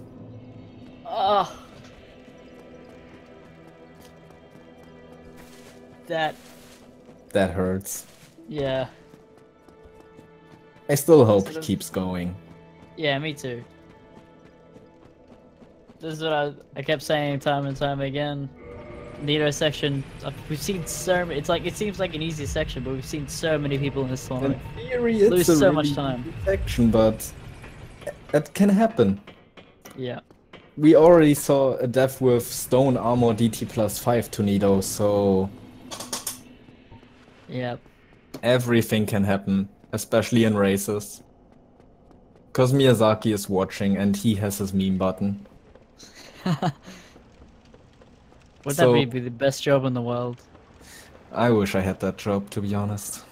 Oh. That hurts. Yeah. I still hope he keeps going. Yeah, me too. This is what I kept saying time and time again. Nito section. We've seen so many. It's like it seems like an easy section, but we've seen so many people in this In tournament theory, it's lose a so really much time. easy section, but that can happen. Yeah. We already saw a dev with stone armor DT +5 to Nido, so Yeah. everything can happen, especially in races. Because Miyazaki is watching and he has his meme button. Would So- that be the best job in the world? I wish I had that job, to be honest.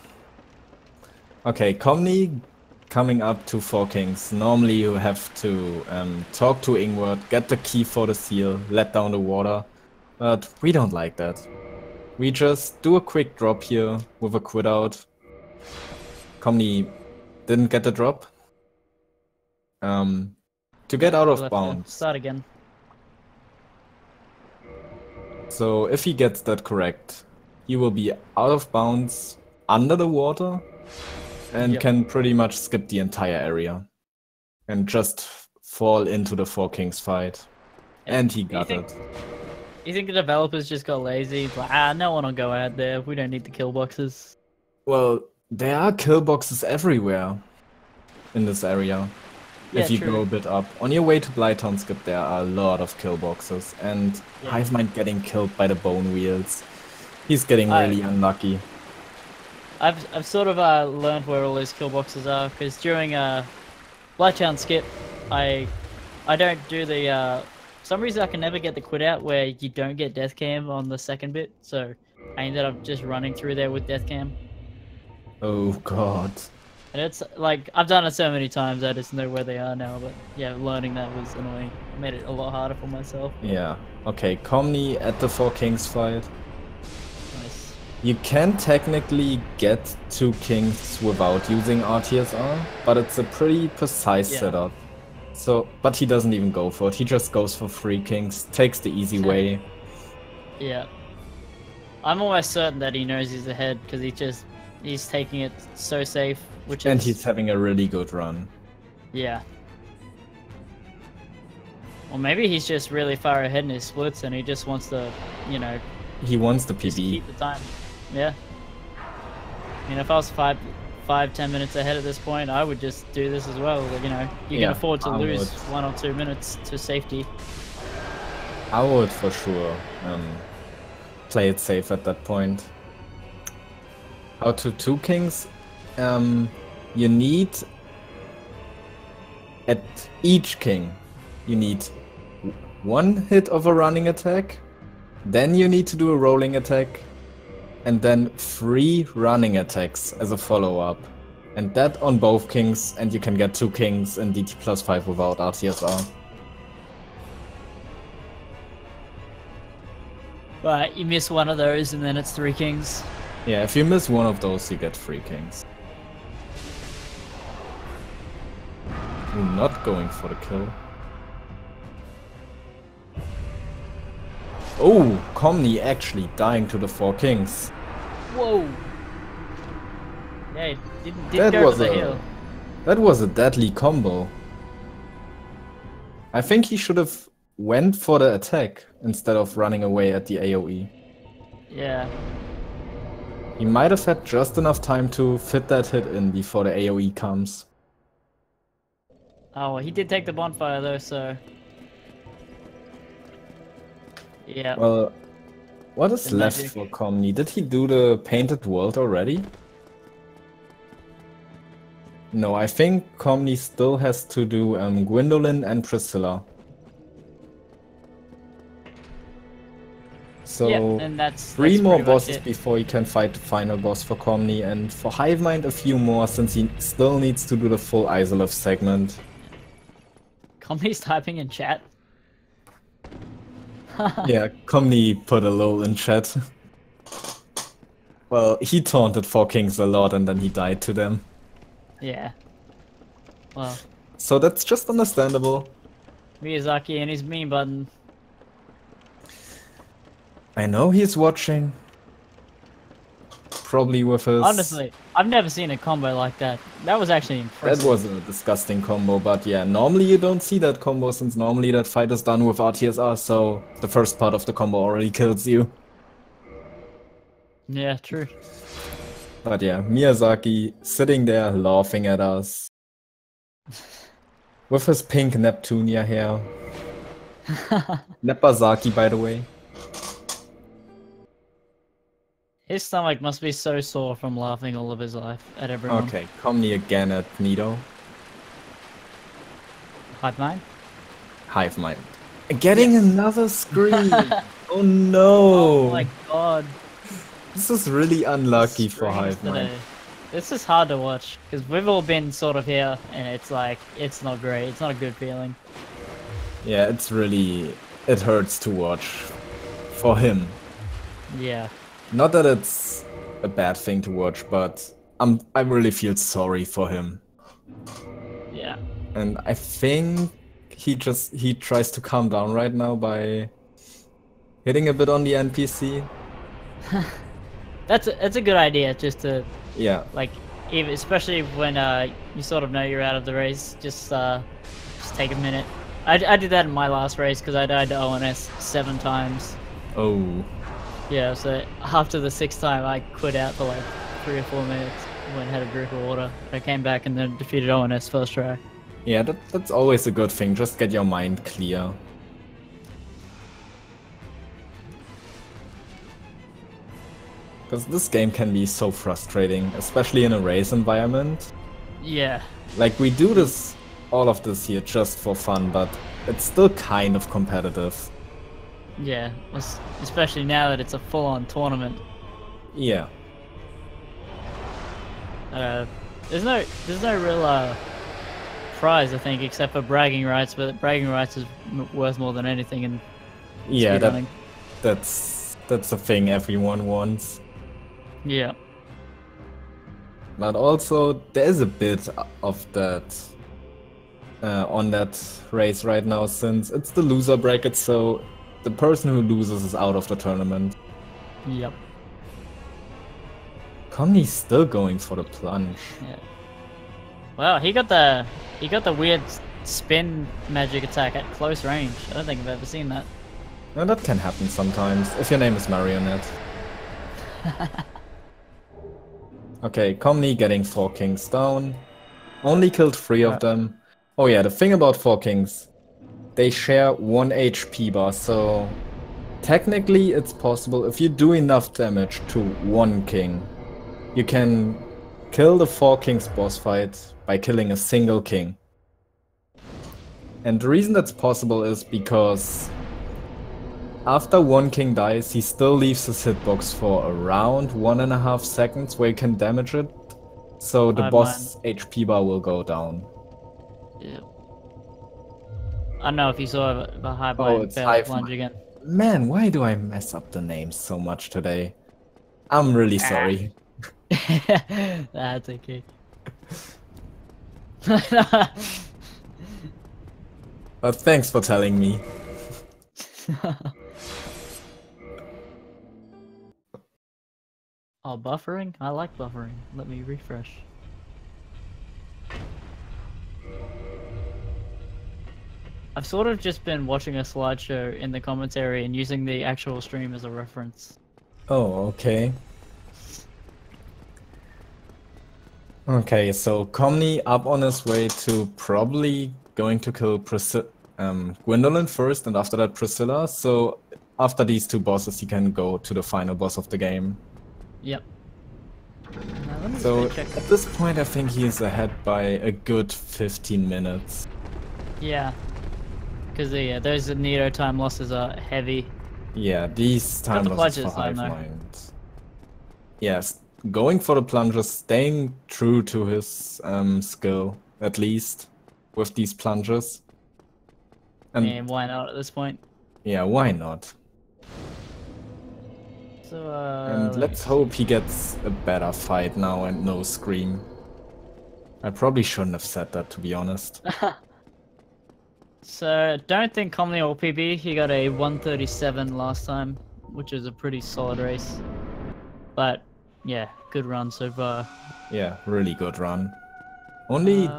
Okay, Komny coming up to Four Kings. Normally you have to talk to Ingward, get the key for the seal, let down the water. But we don't like that. We just do a quick drop here with a quit out. Komny didn't get the drop. To get out We'll of have to bounds. start again. So if he gets that correct, he will be out of bounds under the water and Yep. can pretty much skip the entire area and just fall into the Four Kings fight. And he got think- it. You think the developers just got lazy? It's like, no one will go out there. We don't need the kill boxes. Well, there are kill boxes everywhere in this area. Yeah, if you true. go a bit up. On your way to Blighttown Skip, there are a lot of kill boxes. And Yeah. Hivemind getting killed by the bone wheels. He's getting really unlucky. I've sort of learned where all those kill boxes are because during Blighttown Skip, I don't do the for some reason I can never get the quit out where you don't get death cam on the second bit, so I ended up just running through there with death cam. Oh god. And it's like I've done it so many times I just know where they are now, but yeah, learning that was annoying. Made it a lot harder for myself. Yeah. Okay, Komny at the Four Kings fight. Nice. You can technically get 2 kings without using RTSR, but it's a pretty precise Yeah. setup. So, but he doesn't even go for it. He just goes for 3 kings, takes the easy way. Yeah. I'm almost certain that he knows he's ahead because he's taking it so safe, which And is he's having a really good run. yeah. Or maybe he's just really far ahead in his splits and he just wants to, you know, He wants the just PB. keep the time. Yeah. I mean, if I was 10 minutes ahead at this point, I would just do this as well. You know, you Yeah, can afford to I lose would. 1 or 2 minutes to safety. I would for sure play it safe at that point. How to 2 kings? You need at each king, you need 1 hit of a running attack, then you need to do a rolling attack, and then 3 running attacks as a follow-up. And that on both kings, and you can get 2 kings in DT +5 without RTSR. But you miss one of those and then it's 3 kings. Yeah, if you miss one of those, you get 3 kings. You're not going for the kill. Oh, Komny actually dying to the 4 kings. Whoa! Yeah, he didn't That go was to the a- hill. That was a deadly combo. I think he should have went for the attack instead of running away at the AoE. Yeah. He might have had just enough time to fit that hit in before the AoE comes. Oh, well, he did take the bonfire though, so. Yeah. Well, what is The left magic. for Komny? Did he do the painted world already? No, I think Komny still has to do Gwendolyn and Priscilla. So yeah, and that's 3 that's more pretty much bosses it. before he can fight the final boss for Komny, and for Hivemind a few more since he still needs to do the full Isolith segment. Komny's typing in chat. Yeah, Komny put a lol in chat. Well, he taunted 4 kings a lot and then he died to them. Yeah. Well, So that's just understandable. Miyazaki and his meme button. I know he's watching. Probably with his... Honestly, I've never seen a combo like that. That was actually impressive. That was a disgusting combo, but yeah, normally you don't see that combo since normally that fight is done with RTSR, so the first part of the combo already kills you. Yeah, true. But yeah, Miyazaki sitting there laughing at us with his pink Neptunia hair. Nepazaki, by the way. His stomach must be so sore from laughing all of his life at everyone. Okay, Komny again at Nido. Hivemind? Hivemind. Getting Yes. another screen! Oh no! Oh my god. This is really unlucky for Screens Hivemind. today. This is hard to watch because we've all been sort of here, and it's like it's not great. It's not a good feeling. Yeah, it's really... it hurts to watch. For him. Yeah. Not that it's a bad thing to watch, but I really feel sorry for him. Yeah. And I think he tries to calm down right now by hitting a bit on the NPC. That's a good idea. Just to Yeah. like, even especially when you sort of know you're out of the race, just take a minute. I did that in my last race because I died to ONS 7 times. Oh. Yeah, so after the 6th time, I quit out for like 3 or 4 minutes. Went and had a drink of water. I came back and then defeated ONS first try. Yeah, that's always a good thing. Just get your mind clear. Because this game can be so frustrating, especially in a race environment. Yeah. Like, we do this, all of this here just for fun, but it's still kind of competitive. Yeah, especially now that it's a full-on tournament. Yeah. There's no real prize, I think, except for bragging rights. But bragging rights is worth more than anything in Yeah, speedrunning. that's a thing everyone wants. Yeah. But also, there's a bit of that on that race right now, since it's the loser bracket, so the person who loses is out of the tournament. Yep. Komny's still going for the plunge. Yeah. Well, he got the weird spin magic attack at close range. I don't think I've ever seen that. Now, that can happen sometimes, if your name is Marionette. Okay, Komny getting 4 kings down. Only killed 3 of them. Oh yeah, the thing about 4 kings, they share 1 HP bar, so technically it's possible if you do enough damage to 1 king, you can kill the 4 kings boss fight by killing a single king. And the reason that's possible is because after 1 king dies, he still leaves his hitbox for around 1.5 seconds where you can damage it. So the boss HP bar will go down. Yeah. I don't know if you saw the high it's plunge again. Man, why do I mess up the names so much today? I'm really sorry. That's okay. But thanks for telling me. Oh, buffering? I like buffering. Let me refresh. I've sort of just been watching a slideshow in the commentary and using the actual stream as a reference. Oh, okay. Okay, so Komny up on his way to probably going to kill Gwendolyn first, and after that Priscilla. So after these 2 bosses, he can go to the final boss of the game. Yep. Now, let me So check. at this point, I think he is ahead by a good 15 minutes. Yeah. Because those Nero time losses are heavy. Yeah, these time the losses for plunges, I know. Hivemind. Yes, going for the plungers, staying true to his skill, at least, with these plungers. And why not at this point? Yeah, why not? So, And let's hope he gets a better fight now and no scream. I probably shouldn't have said that, to be honest. So, don't think Komny or PB. He got a 137 last time, which is a pretty solid race. But, yeah, good run so far. Yeah, really good run. Only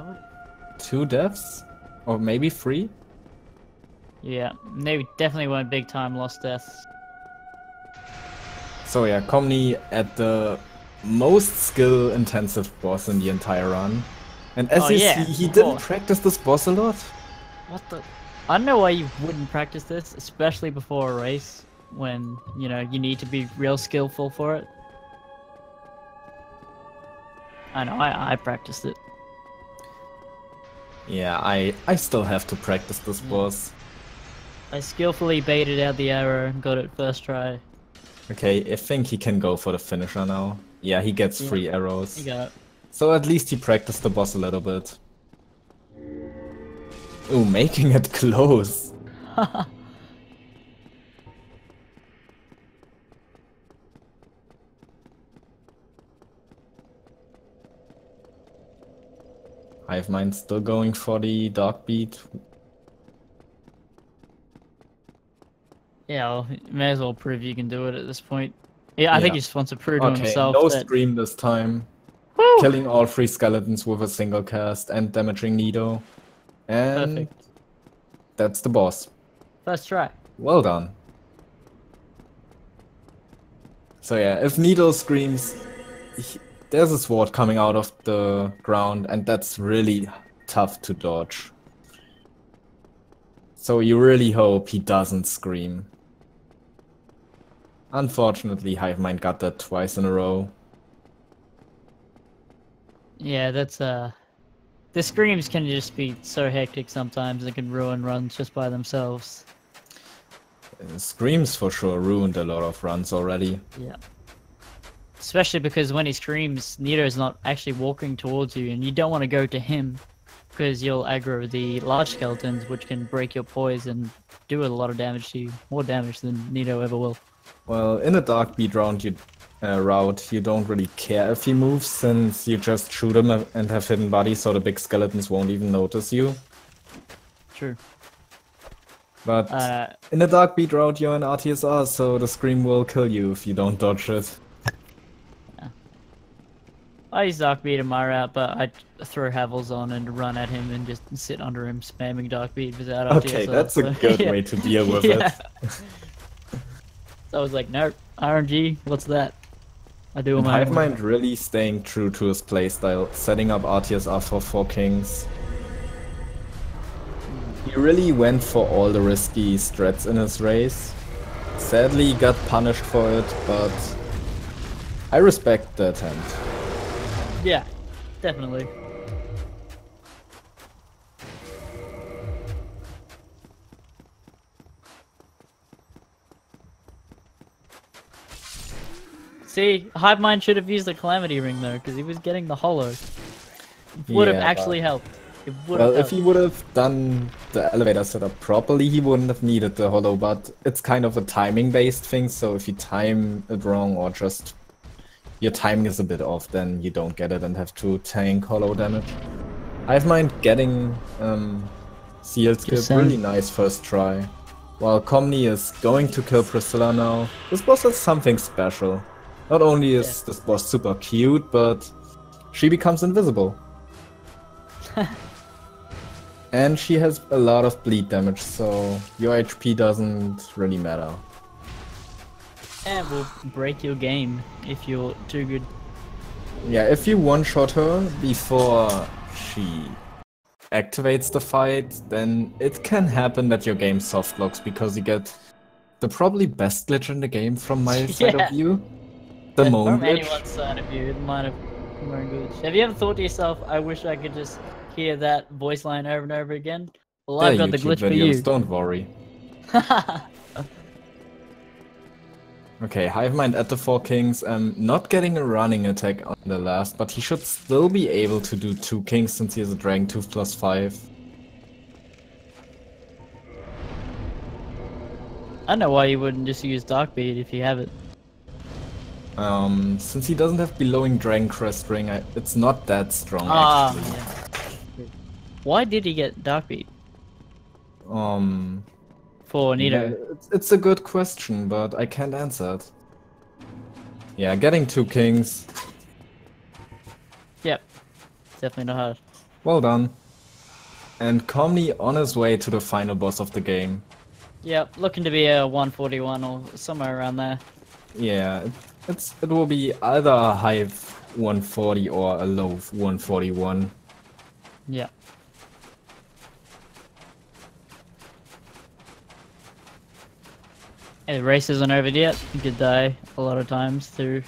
2 deaths? Or maybe 3? Yeah, they definitely weren't big time lost deaths. So yeah, Komny at the most skill-intensive boss in the entire run. And as you see, he didn't practice this boss a lot. What the? I don't know why you wouldn't practice this, especially before a race, when, you know, you need to be real skillful for it. I know, I practiced it. Yeah, I still have to practice this boss. I skillfully baited out the arrow and got it first try. Okay, I think he can go for the finisher now. Yeah, he gets 3 arrows. You got it. So at least he practiced the boss a little bit. Ooh, making it close. Hivemind still going for the dark beat. Yeah, well, you may as well prove you can do it at this point. Yeah, I think he just wants to prove to himself no that... scream this time. Woo! Killing all 3 skeletons with a single cast and damaging Nido. And Perfect. That's the boss. First try. Well done. So yeah, if Nido screams, there's a sword coming out of the ground, and that's really tough to dodge. So you really hope he doesn't scream. Unfortunately, Hivemind got that twice in a row. Yeah, that's the screams can just be so hectic sometimes. They can ruin runs just by themselves. Screams for sure ruined a lot of runs already. Yeah. Especially because when he screams, Nido's not actually walking towards you, and you don't want to go to him because you'll aggro the large skeletons, which can break your poise and do a lot of damage to you. More damage than Nido ever will. Well, in a dark beat route, you don't really care if he moves, since you just shoot him and have hidden body, so the big skeletons won't even notice you. True. But in a dark beat route, you're an RTSR, so the scream will kill you if you don't dodge it. Yeah. I use dark beat in my route, but I throw Havels on and run at him and just sit under him, spamming dark beat without RTSR. Okay, that's a good way to deal with it. So I was like, nope, RNG, what's that? I do and my Hivemind really staying true to his playstyle, setting up RTSR for 4 kings. He really went for all the risky strats in his race. Sadly, he got punished for it, but I respect the attempt. Yeah, definitely. See, Hivemind should have used the Calamity Ring though, because he was getting the holo. It would have actually helped. It would have Well, if he would have done the elevator setup properly, he wouldn't have needed the holo, but it's kind of a timing-based thing, so if you time it wrong or just your timing is a bit off, then you don't get it and have to tank holo damage. Hivemind getting sealed skill, really nice first try. While Komny is going to kill Priscilla now, this boss has something special. Not only is this boss super cute, but she becomes invisible. And she has a lot of bleed damage, so your HP doesn't really matter. And will break your game if you're too good. Yeah, if you one-shot her before she activates the fight, then it can happen that your game softlocks because you get the probably best glitch in the game from my side of view. The moan from glitch. anyone's side of you, it might have moan glitch. Have you ever thought to yourself, I wish I could just hear that voice line over and over again? Well, I've got the glitch for you. Don't worry. Okay, Hivemind at the 4 kings, not getting a running attack on the last, but he should still be able to do 2 kings since he has a Dragon Tooth +5. I don't know why you wouldn't just use Dark Beat if you have it. Since he doesn't have Bellowing Dragon Crest Ring, it's not that strong actually. Yeah. Why did he get Dark Beat? For Nido. Yeah, it's a good question, but I can't answer it. Yeah, getting 2 kings. Yep. Definitely not hard. Well done. And Komny on his way to the final boss of the game. Yep, looking to be a 141 or somewhere around there. Yeah, it will be either a high 140 or a low 141. Yeah. Hey, the race isn't over yet. You could die a lot of times to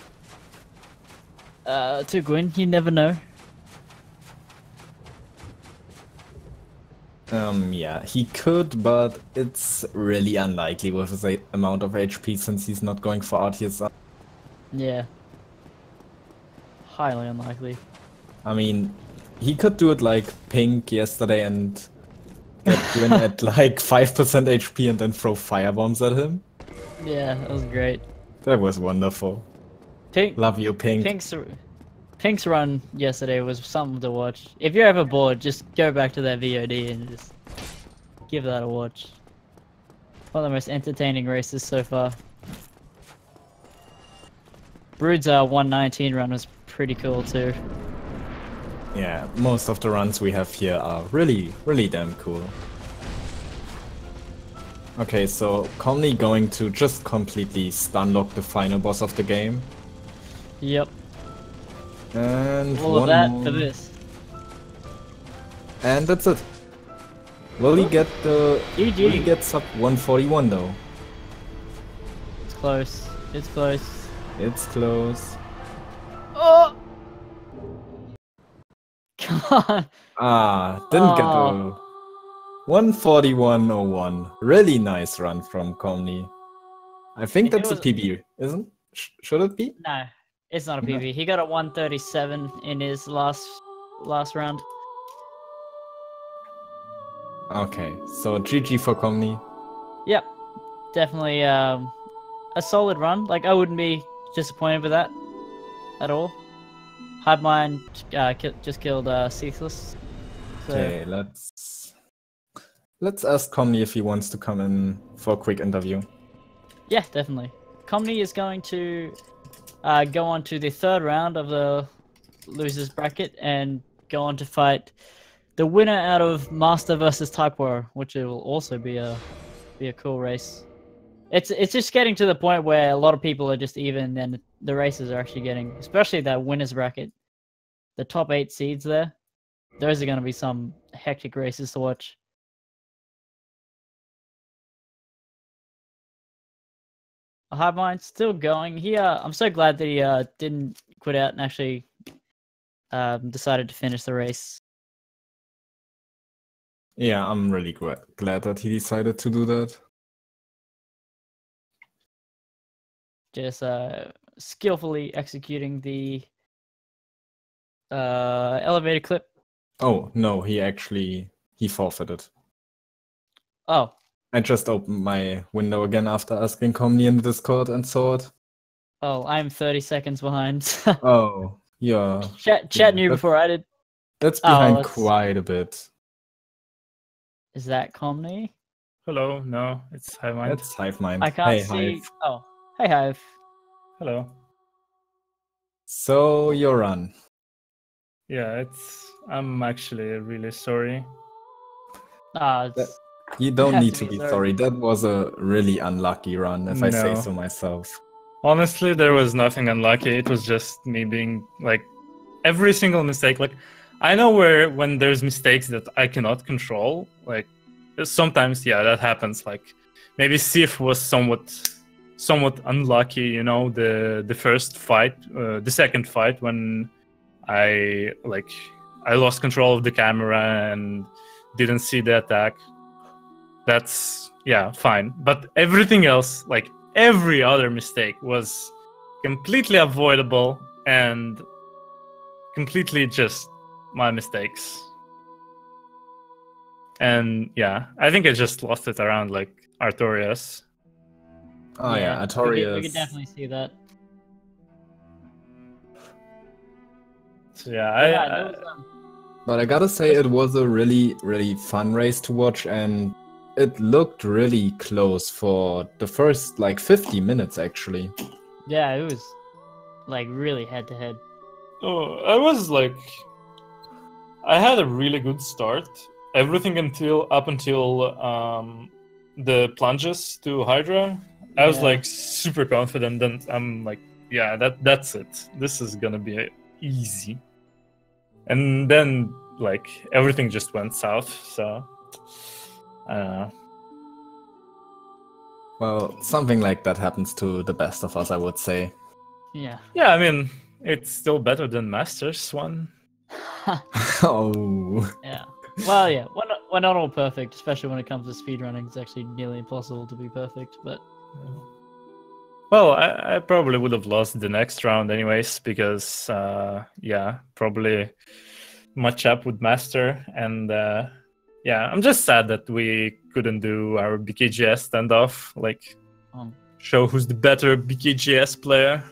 Gwyn. You never know. Yeah, he could, but it's really unlikely with his amount of HP since he's not going for RTS. Yeah. Highly unlikely. I mean, he could do it like Pink yesterday and get Gwyn at like 5% HP and then throw firebombs at him. Yeah, that was great. That was wonderful. Pink, Love you, Pink. Pink's run yesterday was something to watch. If you're ever bored, just go back to that VOD and just give that a watch. One of the most entertaining races so far. Brood's 119 run was pretty cool too. Yeah, most of the runs we have here are really, really damn cool. Okay, so Komny going to just completely stunlock the final boss of the game. Yep. And All of that for this. And that's it. Will he get the... GG. Will he get sub 141 though? It's close. It's close. It's close. Oh! Come on. Ah, didn't get the 141.01. Really nice run from Komny. I think that's a PB, isn't? Should it be? No, it's not a No. PB. He got a 137 in his last round. Okay, so GG for Komny. Yep, definitely a solid run. Like, I wouldn't be disappointed with that at all. Hivemind just killed Ceaseless. So, Okay, let's ask Komny if he wants to come in for a quick interview. yeah, definitely. Komny is going to go on to the third round of the losers bracket and go on to fight the winner out of Master versus Type War, which will also be a cool race. It's just getting to the point where a lot of people are just even, and the races are actually getting, especially that winners bracket, the top 8 seeds there. Those are going to be some hectic races to watch. Hivemind still going. I'm so glad that he didn't quit out and actually decided to finish the race. Yeah, I'm really glad that he decided to do that. Just skillfully executing the elevator clip. Oh, no, he forfeited. Oh. I just opened my window again after asking Komny in the Discord and saw it. Oh, I'm 30 seconds behind. Oh, yeah. Chat knew before I did. That's behind quite a bit. Is that Komny? Hello, no, it's hivemind. It's hivemind. I can't hey, see. Hive. Oh, hey, Hive. Hello. So, your run. Yeah, I'm actually really sorry. You don't need to be sorry. That was a really unlucky run, if I say so myself. Honestly, there was nothing unlucky. It was just me being like every single mistake. Like, I know when there's mistakes that I cannot control. Like, sometimes, yeah, that happens. Like, maybe Sif was somewhat unlucky. You know, the first fight, the second fight when I lost control of the camera and didn't see the attack. That's, yeah, fine. But everything else, like every other mistake, was completely avoidable and completely just my mistakes. And yeah, I think I just lost it around like Artorias. Oh yeah, Artorias. We could definitely see that. So yeah, but I gotta say, it was a really, really fun race to watch, and it looked really close for the first, like, 50 minutes, actually. Yeah, it was, like, really head-to-head. Oh, I had a really good start. Everything up until the plunges to Hydra. I was Yeah. like super confident, and I'm like, yeah, that's it. This is gonna be easy. And then like everything just went south. So I don't know. Well, something like that happens to the best of us, I would say. Yeah. Yeah, I mean, it's still better than Masters one. Oh. Yeah. Well, yeah. We're not all perfect, especially when it comes to speedrunning. It's actually nearly impossible to be perfect, but Well, I probably would have lost the next round anyways, because yeah, probably match up with Master, and yeah, I'm just sad that we couldn't do our BKGS standoff, like show who's the better BKGS player.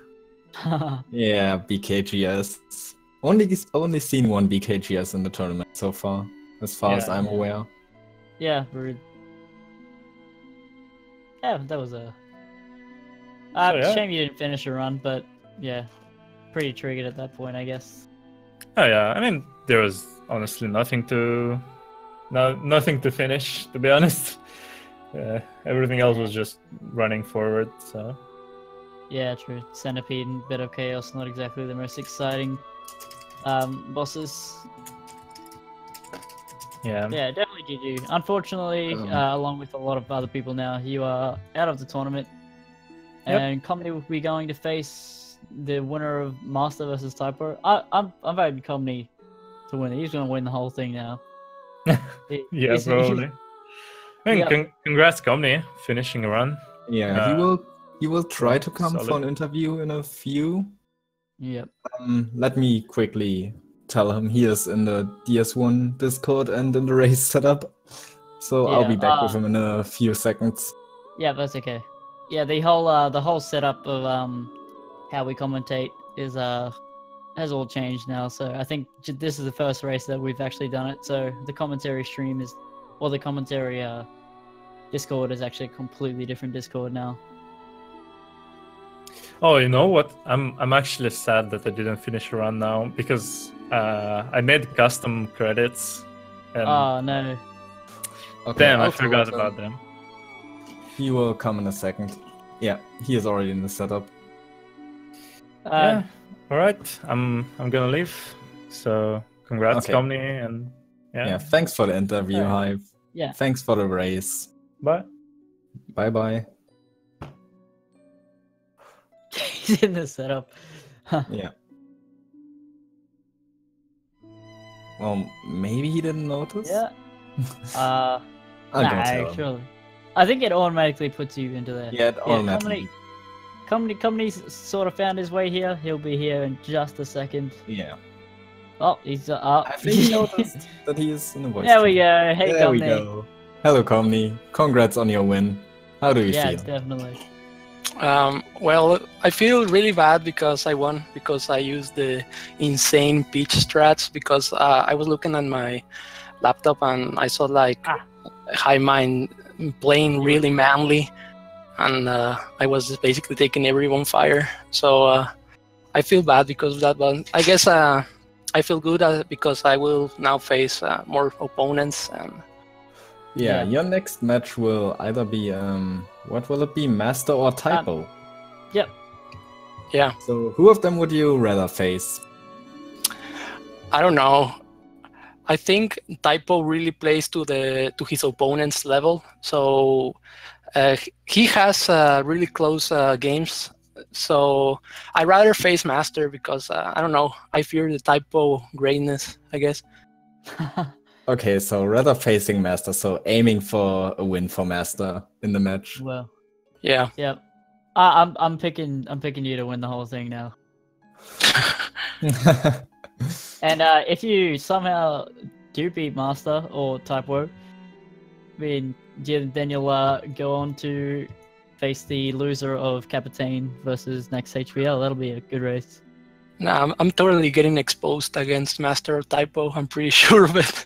Yeah, BKGS. Only seen one BKGS in the tournament so far as Yeah, I'm yeah. aware. yeah, rude. Yeah, that was a So, yeah. shame you didn't finish a run, but yeah, pretty triggered at that point, I guess. Oh yeah, I mean, there was honestly nothing to finish, to be honest. Everything else was just running forward. So Yeah, true. Centipede and Bit of Chaos, not exactly the most exciting bosses. yeah, Yeah, definitely GG. Unfortunately, along with a lot of other people now, you are out of the tournament. Yep. And Komny will be going to face the winner of Master versus Typo. I'm voting Komny to win it. He's going to win the whole thing now. yeah, probably. I mean, Yep. congrats, Komny, finishing a run. Yeah, he will try to come for solid. an interview in a few. Yep. Let me quickly tell him he is in the DS1 Discord and in the race setup. So I'll be back with him in a few seconds. Yeah, that's okay. Yeah, the whole setup of how we commentate is has all changed now. So I think this is the first race that we've actually done it. So the commentary stream is, or the commentary Discord is actually a completely different Discord now. Oh, you know what? I'm actually sad that I didn't finish a run now, because I made custom credits. And Oh no. Okay, damn, I I'll forgot follow about them. them. He will come in a second. Yeah, he is already in the setup. Yeah. All right, I'm gonna leave. So congrats, Okay. Komny, and Yeah, thanks for the interview, Hive. Yeah. Thanks for the race. Bye. Bye-bye. He's in the setup. Yeah. Well, maybe he didn't notice? Yeah. I'll go tell him. Surely. I think it automatically puts you into there. Yeah, it automatically. Komny's sort of found his way here. He'll be here in just a second. Yeah. Oh, he's I think he noticed that he is in the voice. There we go. Hey, There we Komny. go. Hello, Komny. Congrats on your win. How do you Yeah, feel? definitely. Well, I feel really bad because I won, because I used the insane pitch strats, because I was looking at my laptop and I saw like hivemind playing really manly, and I was basically taking everyone fire. So I feel bad because of that, but I guess I feel good because I will now face more opponents. And Yeah, your next match will either be what will it be, Master or Typo? Yep. Yeah. So who of them would you rather face? I don't know. I think Typo really plays to his opponent's level. So he has really close games. So I'd rather face Master because I don't know. I fear the Typo greatness, I guess. Okay, so rather facing Master, so aiming for a win for Master in the match. Well. Yeah. Yep. I'm picking you to win the whole thing now. And if you somehow do beat Master or Typo, I mean, then you'll go on to face the loser of Capitaine versus next HBL. That'll be a good race. Nah, I'm totally getting exposed against Master or Typo. I'm pretty sure of it.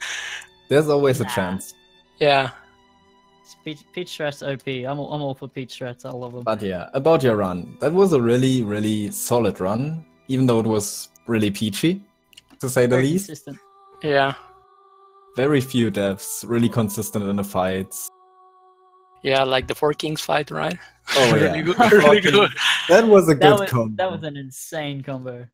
There's always a chance. Yeah. Peach Strats OP. I'm all for Peach Strats. I love them. But yeah, about your run. That was a really, really solid run, even though it was really peachy, to say the Very least. consistent. Yeah. Very few deaths, really consistent in the fights. Yeah, like the Four Kings fight, right? Oh really yeah, good. Really good. that was a good That combo. was an insane combo.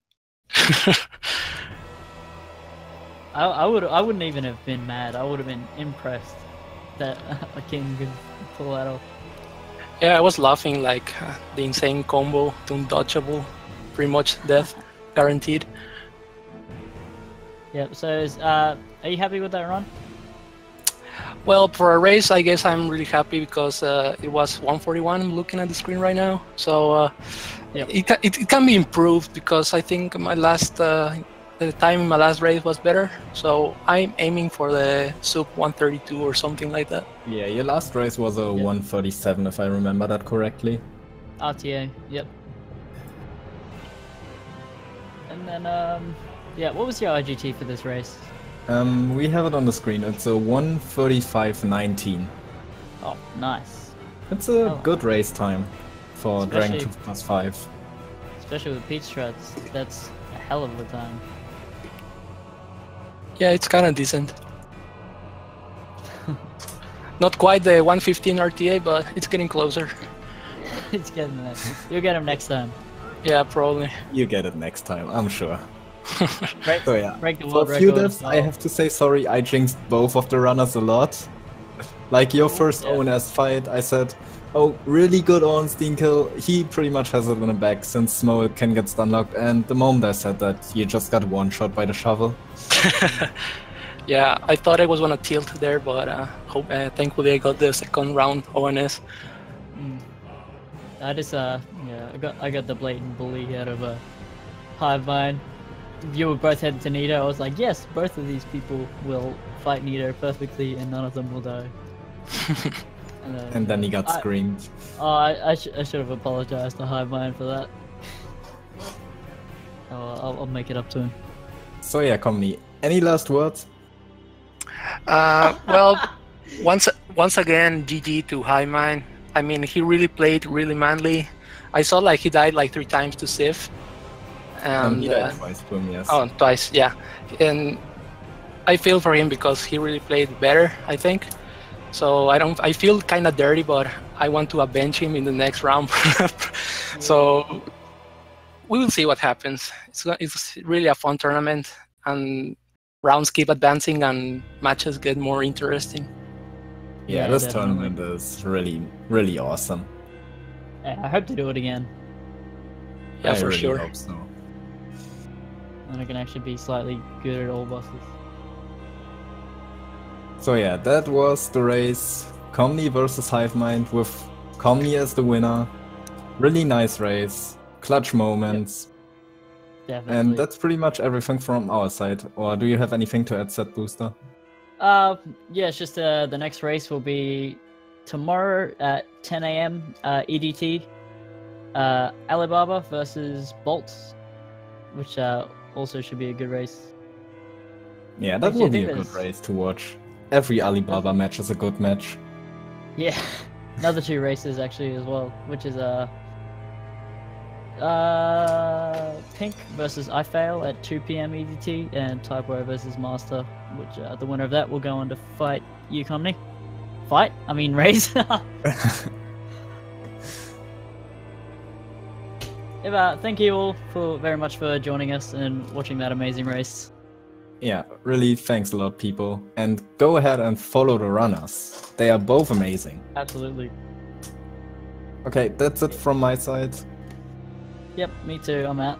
I wouldn't even have been mad. I would have been impressed that a king could pull that off. Yeah, I was laughing like the insane combo, the undodgeable, pretty much death guaranteed. Yep. So, are you happy with that run? Well, for a race, I guess I'm really happy because it was 141. I'm looking at the screen right now, so Yep. it can be improved because I think my last the time in my last race was better. So I'm aiming for the sub 132 or something like that. Yeah, your last race was a 137, if I remember that correctly. RTA. Yep. And then yeah, what was your IGT for this race? We have it on the screen. It's a 1:35.19. Oh, nice. It's a Oh. good race time for Dragon Especially- 2+5. Especially with Peach Struts, that's a hell of a time. Yeah, it's kind of decent. Not quite the 115 RTA, but it's getting closer. It's getting there. You'll get him next time. Yeah, probably. You get it next time, I'm sure. Break, So yeah, break the for world a few record. devs, I have to say sorry, I jinxed both of the runners a lot. Like your first Yeah. ONS fight, I said, oh, really good Ornstein kill. He pretty much has it in the back since Smole can get stun locked, and the moment I said that, you just got one shot by the shovel. Yeah, I thought I was gonna tilt there, but thankfully I got the second round ONS. I just yeah, I got the blatant bully out of a hivemind. You were both headed to Nito. I was like, yes, both of these people will fight Nito perfectly, and none of them will die. And then he got screamed. Oh, I should have apologized to hivemind for that. Oh, I'll make it up to him. So yeah, Komny, any last words? Well, once again, GG to Hivemind. I mean, he really played really manly. I saw like he died like 3 times to Sif. And He died twice to him, yes. oh, twice, yeah. And I feel for him because he really played better, I think. So I feel kind of dirty, but I want to avenge him in the next round. So we will see what happens. It's really a fun tournament, and rounds keep advancing and matches get more interesting. Yeah, Yeah, this definitely. tournament is really, really awesome. Yeah, I hope to do it again, Yeah, I for really sure. hope so. and I can actually be slightly good at all bosses. So yeah, that was the race. Komny versus Hivemind with Komny as the winner. Really nice race. Clutch moments. Definitely. And that's pretty much everything from our side. Or do you have anything to add, Set Booster? Yeah, it's just the next race will be tomorrow at 10 a.m. EDT. Alibaba versus Bolts, which also should be a good race. Yeah, that Actually, will I be think a good there's- race to watch. Every Alibaba match is a good match. Yeah, another 2 races actually as well, which is Pink versus I Fail at 2 p.m. EDT, and Typo versus Master, which the winner of that will go on to fight you, Komny. Fight? I mean race. Thank you all very much for joining us and watching that amazing race. Yeah, really thanks a lot, people. And go ahead and follow the runners. They are both amazing. Absolutely. Okay, that's it from my side. Yep, me too. I'm out.